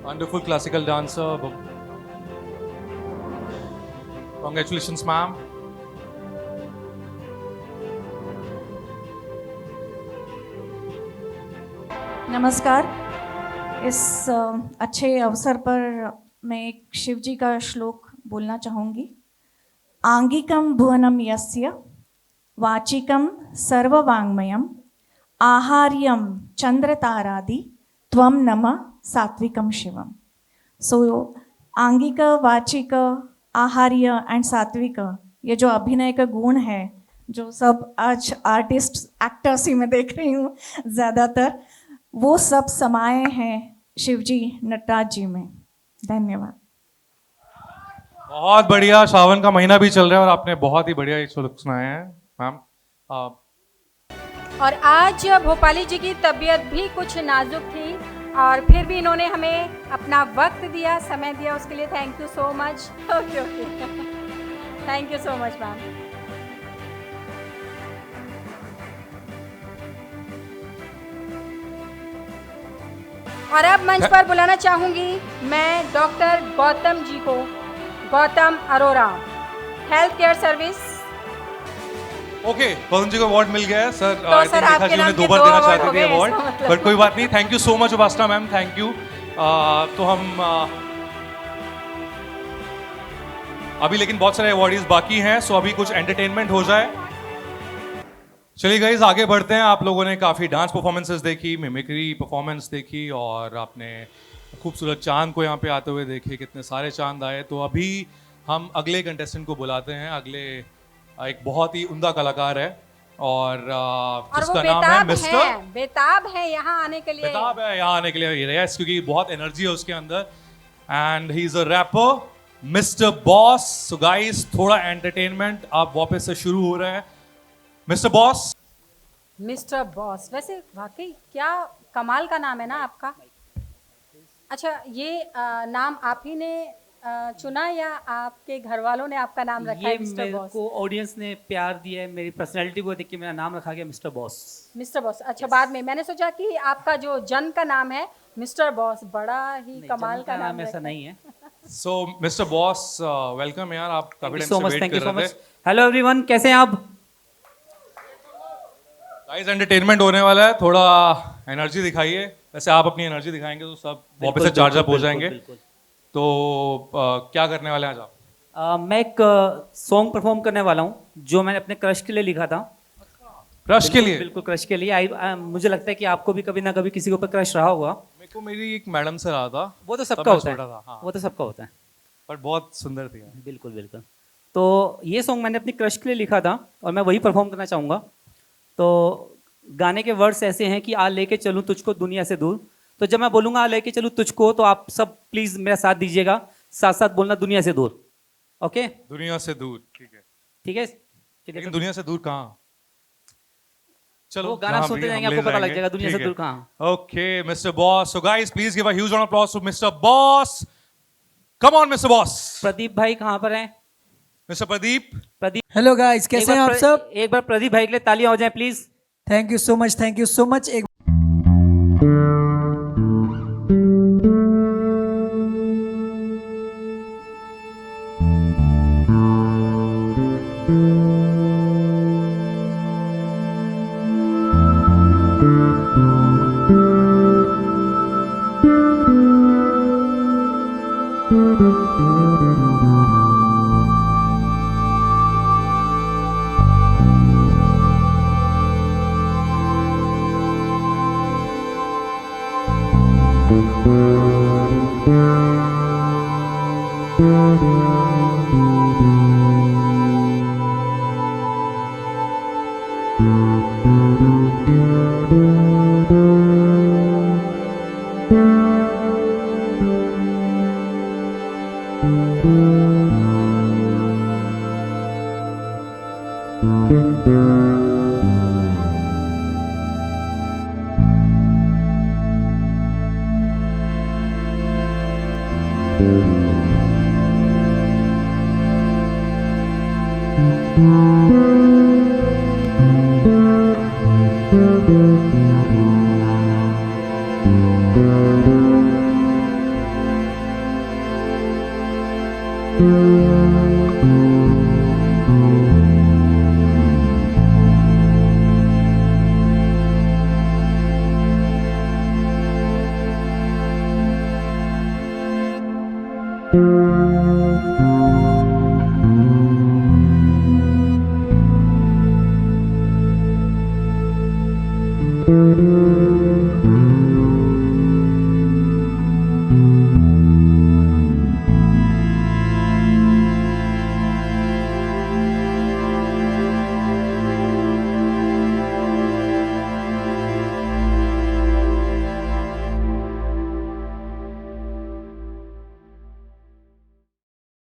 Wonderful classical dancer. Congratulations, ma'am. नमस्कार। इस अच्छे अवसर पर मैं एक शिव जी का श्लोक बोलना चाहूँगी। आंगिकम भुवनम यस्य वाचिकम सर्ववाङ्मयम आहार्यम चंद्रतारादि त्वम नमः सात्विकम शिवम। सो आंगिक, वाचिक, आहार्य एंड सात्विक, ये जो अभिनय का गुण है, जो सब आज आर्टिस्ट एक्टर्स ही मैं देख रही हूँ ज़्यादातर, वो सब समाये हैं शिवजी नटराज जी में। धन्यवाद। बहुत बढ़िया। सावन का महीना भी चल रहा है और आपने बहुत ही बढ़िया एक श्लोक सुनाया है मैम। और आज भोपाली जी की तबीयत भी कुछ नाजुक थी और फिर भी इन्होंने हमें अपना वक्त दिया, समय दिया, उसके लिए thank you so much. Okay okay, thank you so much ma'am. और अब मंच पर बुलाना चाहूंगी मैं डॉक्टर गौतम जी को, Gautam Arora, health care service. Okay Gautam ji को अवार्ड मिल गया है सर। तो आई सर, थिंक आपके जी नाम उन्हें के 2 बार दो देना award चाहते हो थे गए, अवार्ड, इसका मतलब। बट कोई बात नहीं। Thank you so much Upasana ma'am, thank you. तो हम अभी लेकिन बहुत सारे अवार्डीज बाकी हैं, सो अभी कुछ एंटरटेनमेंट हो जाए। चलिए गाइस आगे बढ़ते हैं। आप लोगों ने काफ़ी डांस परफॉर्मेंसेस देखी, मिमिक्री परफॉर्मेंस देखी, और आपने खूबसूरत चांद को यहाँ पे आते हुए देखे, कितने सारे चांद आए। तो अभी हम अगले कंटेस्टेंट को बुलाते हैं। अगले एक बहुत ही उम्दा कलाकार है और और वो जिसका नाम है मिस्टर बेताब है यहाँ आने के लिए। बेताब है यहाँ आने के लिए, यस, क्योंकि बहुत एनर्जी है उसके अंदर, and he is a rapper, mister Boss. So guys थोड़ा एंटरटेनमेंट अब वापस से शुरू हो रहा है। Mister boss. मिस्टर बॉस, वैसे वाकई क्या कमाल का नाम है ना आपका। अच्छा, ये नाम आप ही ने चुना या आपके घर वालों ने आपका नाम रखा है मिस्टर बॉस? को ऑडियंस ने प्यार दिया है, मेरी पर्सनैलिटी को देख के मेरा नाम रखा गया मिस्टर बॉस। मिस्टर बॉस, अच्छा। बाद में मैंने सोचा कि आपका जो जन्म का नाम है मिस्टर बॉस, बड़ा ही कमाल का नाम ऐसा नहीं है। सो मिस्टर बॉस वेलकम यार, आप काफी टाइम से वेट कर रहे थे। हेलो एवरीवन, कैसे हैं आप? गाइस एंटरटेनमेंट होने वाला है, थोड़ा एनर्जी दिखाइए। वैसे आप अपनी एनर्जी दिखाएंगे तो सब वापस से चार्ज अप हो जाएंगे। तो क्या करने वाले हैं आज आप? मैं एक सॉन्ग परफॉर्म करने वाला हूँ जो मैंने अपने क्रश के लिए लिखा था। क्रश के लिए? बिल्कुल क्रश के लिए। मुझे लगता है कि आपको भी कभी ना कभी किसी के ऊपर क्रश रहा होगा। मेरे को मेरी एक मैडम से रहा था। वो तो सबका होता है, हाँ। वो तो सबका होता है, पर बहुत सुंदर थी। बिल्कुल बिल्कुल। तो ये सॉन्ग मैंने अपनी क्रश के लिए लिखा था और मैं वही परफॉर्म करना चाहूँगा। तो गाने के वर्ड्स ऐसे हैं कि आ लेके चलूँ तुझको दुनिया से दूर। तो जब मैं बोलूँगा आ लेके चलूँ तुझको, तो आप सब प्लीज़ मेरा साथ दीजिएगा, साथ साथ बोलना दुनिया से दूर। ओके? दुनिया से दूर, ठीक है। ठीक है, लेकिन दुनिया से दूर कहाँ? चलो वो गाना सुनते जाएंगे, आपको पता लग जाएगा दुनिया से दूर कहाँ। Okay mister Boss. So guys please give a huge round of applause to mister Boss. Come on mister Boss. Pradeep भाई कहाँ पर हैं? Mister Pradeep. Pradeep, hello guys, कैसे हैं आप सब? एक बार प्रदीप भाई के लिए तालियां हो जाए please. Thank you so much, thank you so much. एक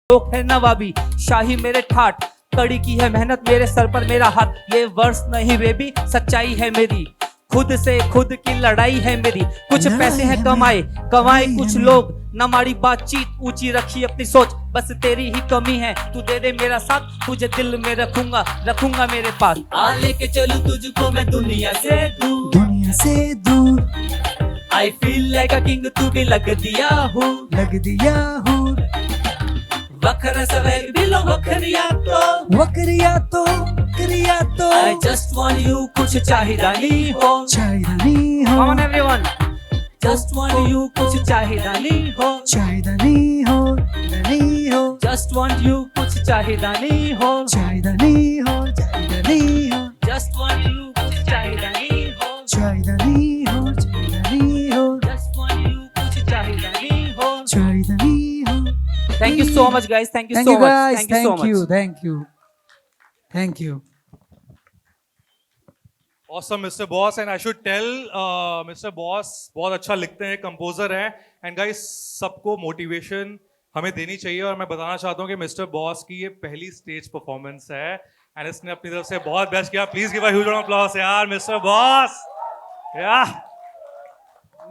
लोग है नवाबी, शाही मेरे ठाट, कड़ी की है मेहनत मेरे सर पर मेरा हाथ। ये वर्ष नहीं बेबी, सच्चाई है मेरी, खुद से खुद की लड़ाई है मेरी। कुछ पैसे हैं कमाए कुछ लोग, न मारी बातचीत ऊंची रखी अपनी सोच। बस तेरी ही कमी है, तू दे दे मेरा साथ, तुझे दिल में रखूंगा मेरे पास। आ लेके चलूं तुझको मैं दुनिया से दूर, दुनिया से दूर। I feel like a king, तू भी लग दिया हूँ वखर सवेर दिलो वखरिया तो लिया तो I just want you कुछ चाहिदा नहीं हो चाहिदा नहीं हो Come on everyone Just want you कुछ चाहिदा नहीं हो चाहिदा नहीं हो नहीं हो Just want you कुछ चाहिदा नहीं हो चाहिदा नहीं हो चाहिदा नहीं हो Just want you कुछ चाहिदा नहीं हो चाहिदा नहीं हो चाहिदा नहीं हो Just want you कुछ चाहिदा नहीं हो चाहिदा नहीं हो Thank you so much guys Thank you Thank so you much guys Thank you so much thank you thank you Awesome, Mr. Boss, and I should tell Mr. Boss बहुत अच्छा लिखते हैं, कंपोजर हैं, and guys सबको motivation हमें देनी चाहिए और मैं बताना चाहता हूँ कि मिस्टर बॉस की ये पहली स्टेज परफॉर्मेंस है एंड इसने अपनी तरफ से बहुत बेस्ट किया. Please give a huge round of applause यार मिस्टर बॉस. यार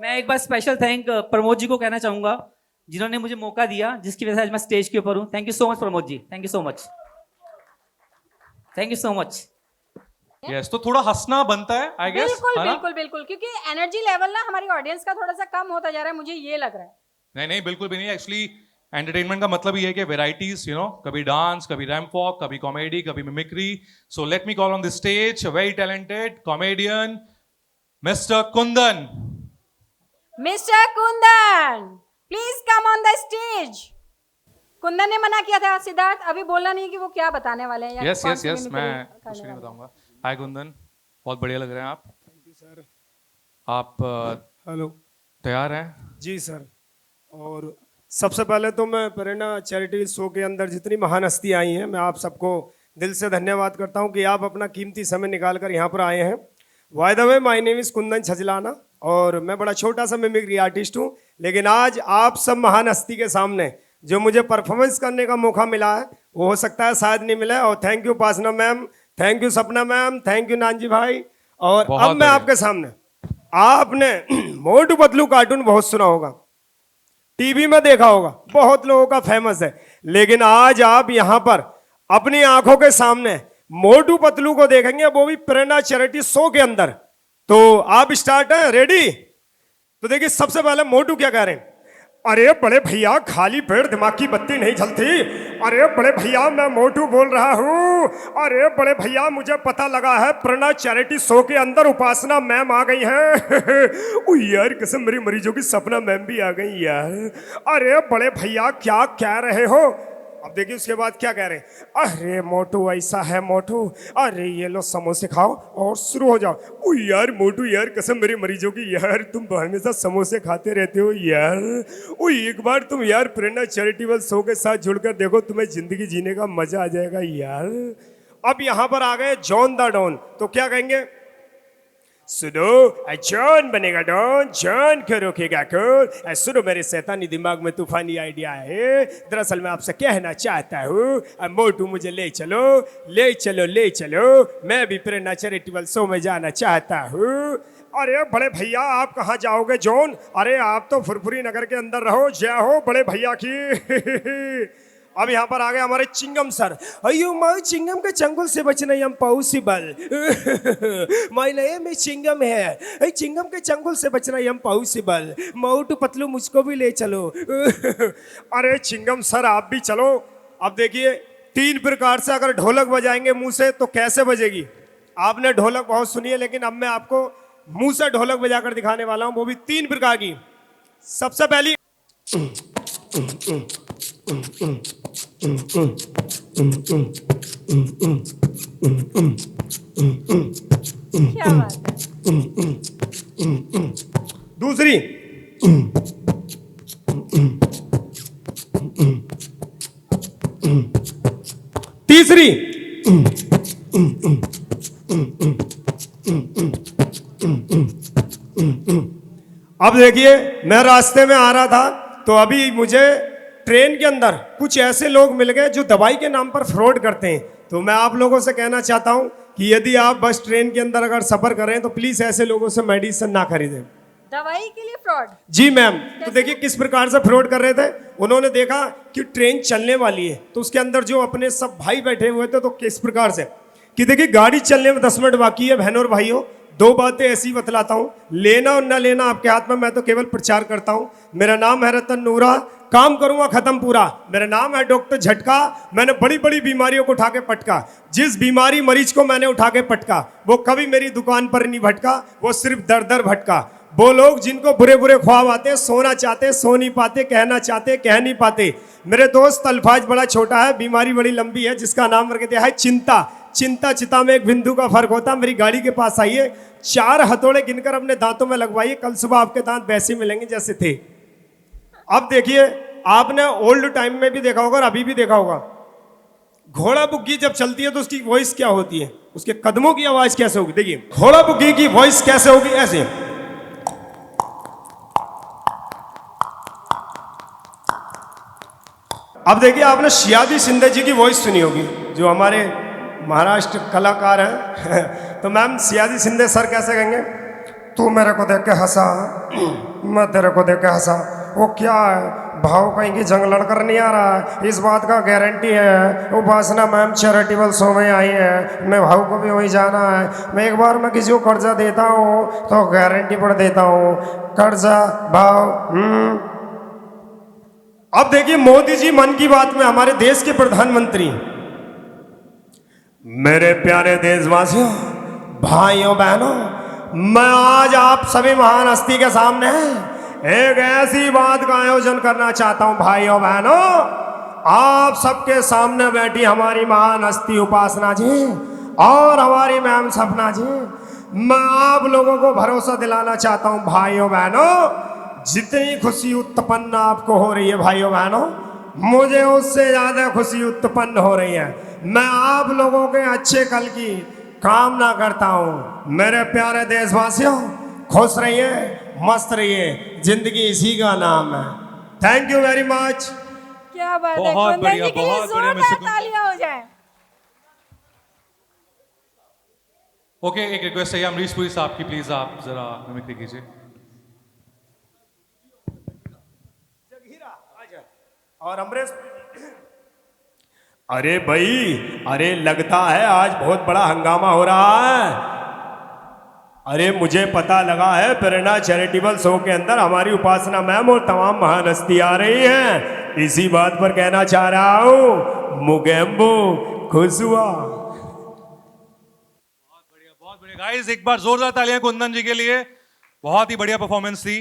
मैं एक बार स्पेशल थैंक प्रमोद जी को कहना चाहूंगा जिन्होंने मुझे मौका दिया जिसकी वजह से आज मैं स्टेज के ऊपर हूँ. Thank you so much Pramod ji thank you so much thank you so much. Yes तो थोड़ा हंसना बनता है आई गेस. बिल्कुल बिल्कुल बिल्कुल क्योंकि एनर्जी लेवल ना हमारी ऑडियंस का थोड़ा सा कम होता जा रहा है मुझे ये लग रहा है. नहीं नहीं बिल्कुल भी नहीं. एक्चुअली एंटरटेनमेंट का मतलब ये है कि वेराइटीज यू नो कभी डांस कभी रैम्प वॉक कभी कॉमेडी कभी mimicry. So let me call on the stage very talented comedian mister Kundan. Mister Kundan please come on the stage. Kundan ने मना किया था सिद्धार्थ अभी बोलना नहीं कि वो क्या बताने वाले हैं. यस यस यस मैं कुछ नहीं बताऊंगा. हाय कुंदन बहुत बढ़िया लग रहे हैं आप. Thank you sir. आप हेलो तैयार हैं? जी सर. और सबसे पहले तो मैं प्रेरणा चैरिटी शो के अंदर जितनी महान हस्तियाँ आई हैं मैं आप सबको दिल से धन्यवाद करता हूं कि आप अपना कीमती समय निकाल कर यहाँ पर आए हैं. By the way my name is Kundan Chhajlana और मैं बड़ा छोटा सा मिमिक्री आर्टिस्ट हूँ लेकिन आज आप सब महान हस्ती के सामने जो मुझे परफॉर्मेंस करने का मौका मिला है वो हो सकता है शायद नहीं मिला. और thank you Upasana ma'am, thank you सपना मैम, थैंक यू नानजी भाई. और अब मैं आपके सामने आपने मोटू पतलू कार्टून बहुत सुना होगा टीवी में देखा होगा बहुत लोगों का फेमस है लेकिन आज आप यहाँ पर अपनी आंखों के सामने मोटू पतलू को देखेंगे वो भी प्रेरणा चैरिटी शो के अंदर. तो आप स्टार्ट है रेडी. तो देखिए सबसे पहले मोटू क्या कह रहे हैं. अरे बड़े भैया खाली पेड़ दिमाग की बत्ती नहीं जलती. अरे बड़े भैया मैं मोटू बोल रहा हूँ. अरे बड़े भैया मुझे पता लगा है प्रेरणा चैरिटी शो के अंदर उपासना मैम आ गई हैं. ओ यार कसम मेरी मरीजों की सपना मैम भी आ गई यार. अरे बड़े भैया क्या कह रहे हो. अब देखिए उसके बाद क्या कह रहे हैं. अरे मोटू ऐसा है मोटू. अरे ये लो समोसे खाओ और शुरू हो जाओ. ओ यार मोटू यार कसम मेरे मरीजों की यार तुम हमेशा समोसे खाते रहते हो यार. ओ एक बार तुम यार प्रेरणा चैरिटेबल शो के साथ जुड़कर देखो तुम्हें जिंदगी जीने का मजा आ जाएगा यार. अब यहाँ पर आ गए जॉन द डॉन. तो क्या कहेंगे. सुनो जॉन बनेगा डॉन. जॉन को रोकेगा कौन. सुनो मेरे शैतानी दिमाग में तूफानी आइडिया है. दरअसल मैं आपसे कहना चाहता हूँ मोटू मुझे ले चलो ले चलो ले चलो. मैं भी प्रेरणा चैरिटेबल शो में जाना चाहता हूँ. अरे बड़े भैया आप कहाँ जाओगे जॉन. अरे आप तो फुरफुरी नगर के अंदर रहो. जय हो बड़े भैया की. अब यहाँ पर आ गए हमारे चिंगम सर. अयो माय चिंगम के चंगुल से बचना इम्पॉसिबल. माय नेम में चिंगम है. चिंगम के चंगुल से बचना इम्पॉसिबल. मोटू पतलू मुझको भी ले चलो. अरे चिंगम सर आप भी चलो. अब देखिए 3 प्रकार से अगर ढोलक बजाएंगे मुंह से तो कैसे बजेगी. आपने ढोलक बहुत सुनी है लेकिन अब मैं आपको मुंह से ढोलक बजाकर दिखाने वाला हूँ वो भी 3 प्रकार की. सबसे पहली क्या बात है. दूसरी तीसरी अब देखिए मैं रास्ते में आ रहा था तो अभी मुझे ट्रेन के अंदर कुछ ऐसे लोग मिल गए जो दवाई के नाम पर फ्रॉड करते हैं. तो मैं आप लोगों से कहना चाहता हूं कि यदि आप बस ट्रेन के अंदर अगर सफर कर रहे हैं तो प्लीज ऐसे लोगों से मेडिसिन ना खरीदें. दवाई के लिए फ्रॉड. जी मैम. तो देखिए किस प्रकार से फ्रॉड कर रहे थे. उन्होंने देखा कि ट्रेन चलने वाली है तो उसके अंदर जो अपने सब भाई बैठे हुए थे तो किस प्रकार से कि देखिए गाड़ी चलने में 10 मिनट बाकी है. बहनों और भाइयों 2 बातें ऐसी बतलाता हूँ. लेना और न लेना आपके हाथ में. मैं तो केवल प्रचार करता हूँ. मेरा नाम है रतन नूरा. काम करूंगा खत्म पूरा। मेरा नाम है डॉक्टर झटका, मैंने बड़ी बड़ी बीमारियों को उठा के पटका। जिस बीमारी मरीज को मैंने उठा के पटका वो कभी मेरी दुकान पर नहीं भटका, वो सिर्फ दर दर भटका। वो लोग जिनको बुरे बुरे ख्वाब आते, सोना चाहते सो नहीं पाते, कहना चाहते कह नहीं पाते। मेरे दोस्त अल्फाज बड़ा छोटा है, बीमारी बड़ी लंबी है, जिसका नाम रख दिया है चिंता। चिंता चिता में एक बिंदु का फर्क होता। मेरी गाड़ी के पास आइए, 4 हथौड़े गिनकर अपने दांतों में लगवाइए, कल सुबह आपके दांत वैसे मिलेंगे जैसे थे। अब देखिए, आपने ओल्ड टाइम में भी देखा होगा और अभी भी देखा होगा, घोड़ा बुग्गी जब चलती है तो उसकी वॉइस क्या होती है, उसके कदमों की आवाज कैसे होगी। देखिए घोड़ा बुग्गी की वॉइस कैसे होगी, ऐसे। अब देखिए, आपने शियादी शिंदे जी की वॉइस सुनी होगी, जो हमारे महाराष्ट्र कलाकार हैं। तो मैम शियादी शिंदे सर कैसे कहेंगे, तू मेरे को देख के हंसा, मैं तेरे को देख के हंसा। वो क्या है, भाव कहीं की जंग लड़कर नहीं आ रहा है, इस बात का गारंटी है। उपासना मैम चैरिटेबल शो में आई है, मैं भाव को भी वहीं जाना है। मैं एक बार मैं किसी को कर्जा देता हूँ तो गारंटी पर देता हूँ, कर्जा भाव। अब देखिए मोदी जी मन की बात में, हमारे देश के प्रधानमंत्री। मेरे प्यारे देशवासियों, भाइयों बहनों, मैं आज आप सभी महान हस्ती के सामने एक ऐसी बात का आयोजन करना चाहता हूं। भाइयों बहनों, आप सबके सामने बैठी हमारी महान हस्ती उपासना जी और हमारी मैम सपना जी, मैं आप लोगों को भरोसा दिलाना चाहता हूं। भाइयों बहनों, जितनी खुशी उत्पन्न आपको हो रही है भाइयों बहनों, मुझे उससे ज्यादा खुशी उत्पन्न हो रही है। मैं आप लोगों के अच्छे कल की कामना करता हूं। मेरे प्यारे देशवासियों, खुश रहिए, मस्त रहिए, जिंदगी इसी का नाम है। Thank you very much. क्या बात है, बहुत कुंदन बढ़िया, जी के लिए बहुत बढ़िया, जोरदार मिस्टर तालियां हो जाए। ओके, एक रिक्वेस्ट है अमरीश पुरी साहब की, प्लीज आप जरा मिमिक्री कीजिए। और अमरीश, अरे भाई, अरे लगता है आज बहुत बड़ा हंगामा हो रहा है। अरे मुझे पता लगा है प्रेरणा चैरिटेबल शो के अंदर हमारी उपासना मैम और तमाम महान हस्ती आ रही हैं। इसी बात पर कहना चाह रहा हूं, मुगेम्बो खुश हुआ। बहुत बढ़िया गाइस, एक बार जोरदार तालियां कुंदन जी के लिए, बहुत ही बढ़िया परफॉर्मेंस थी।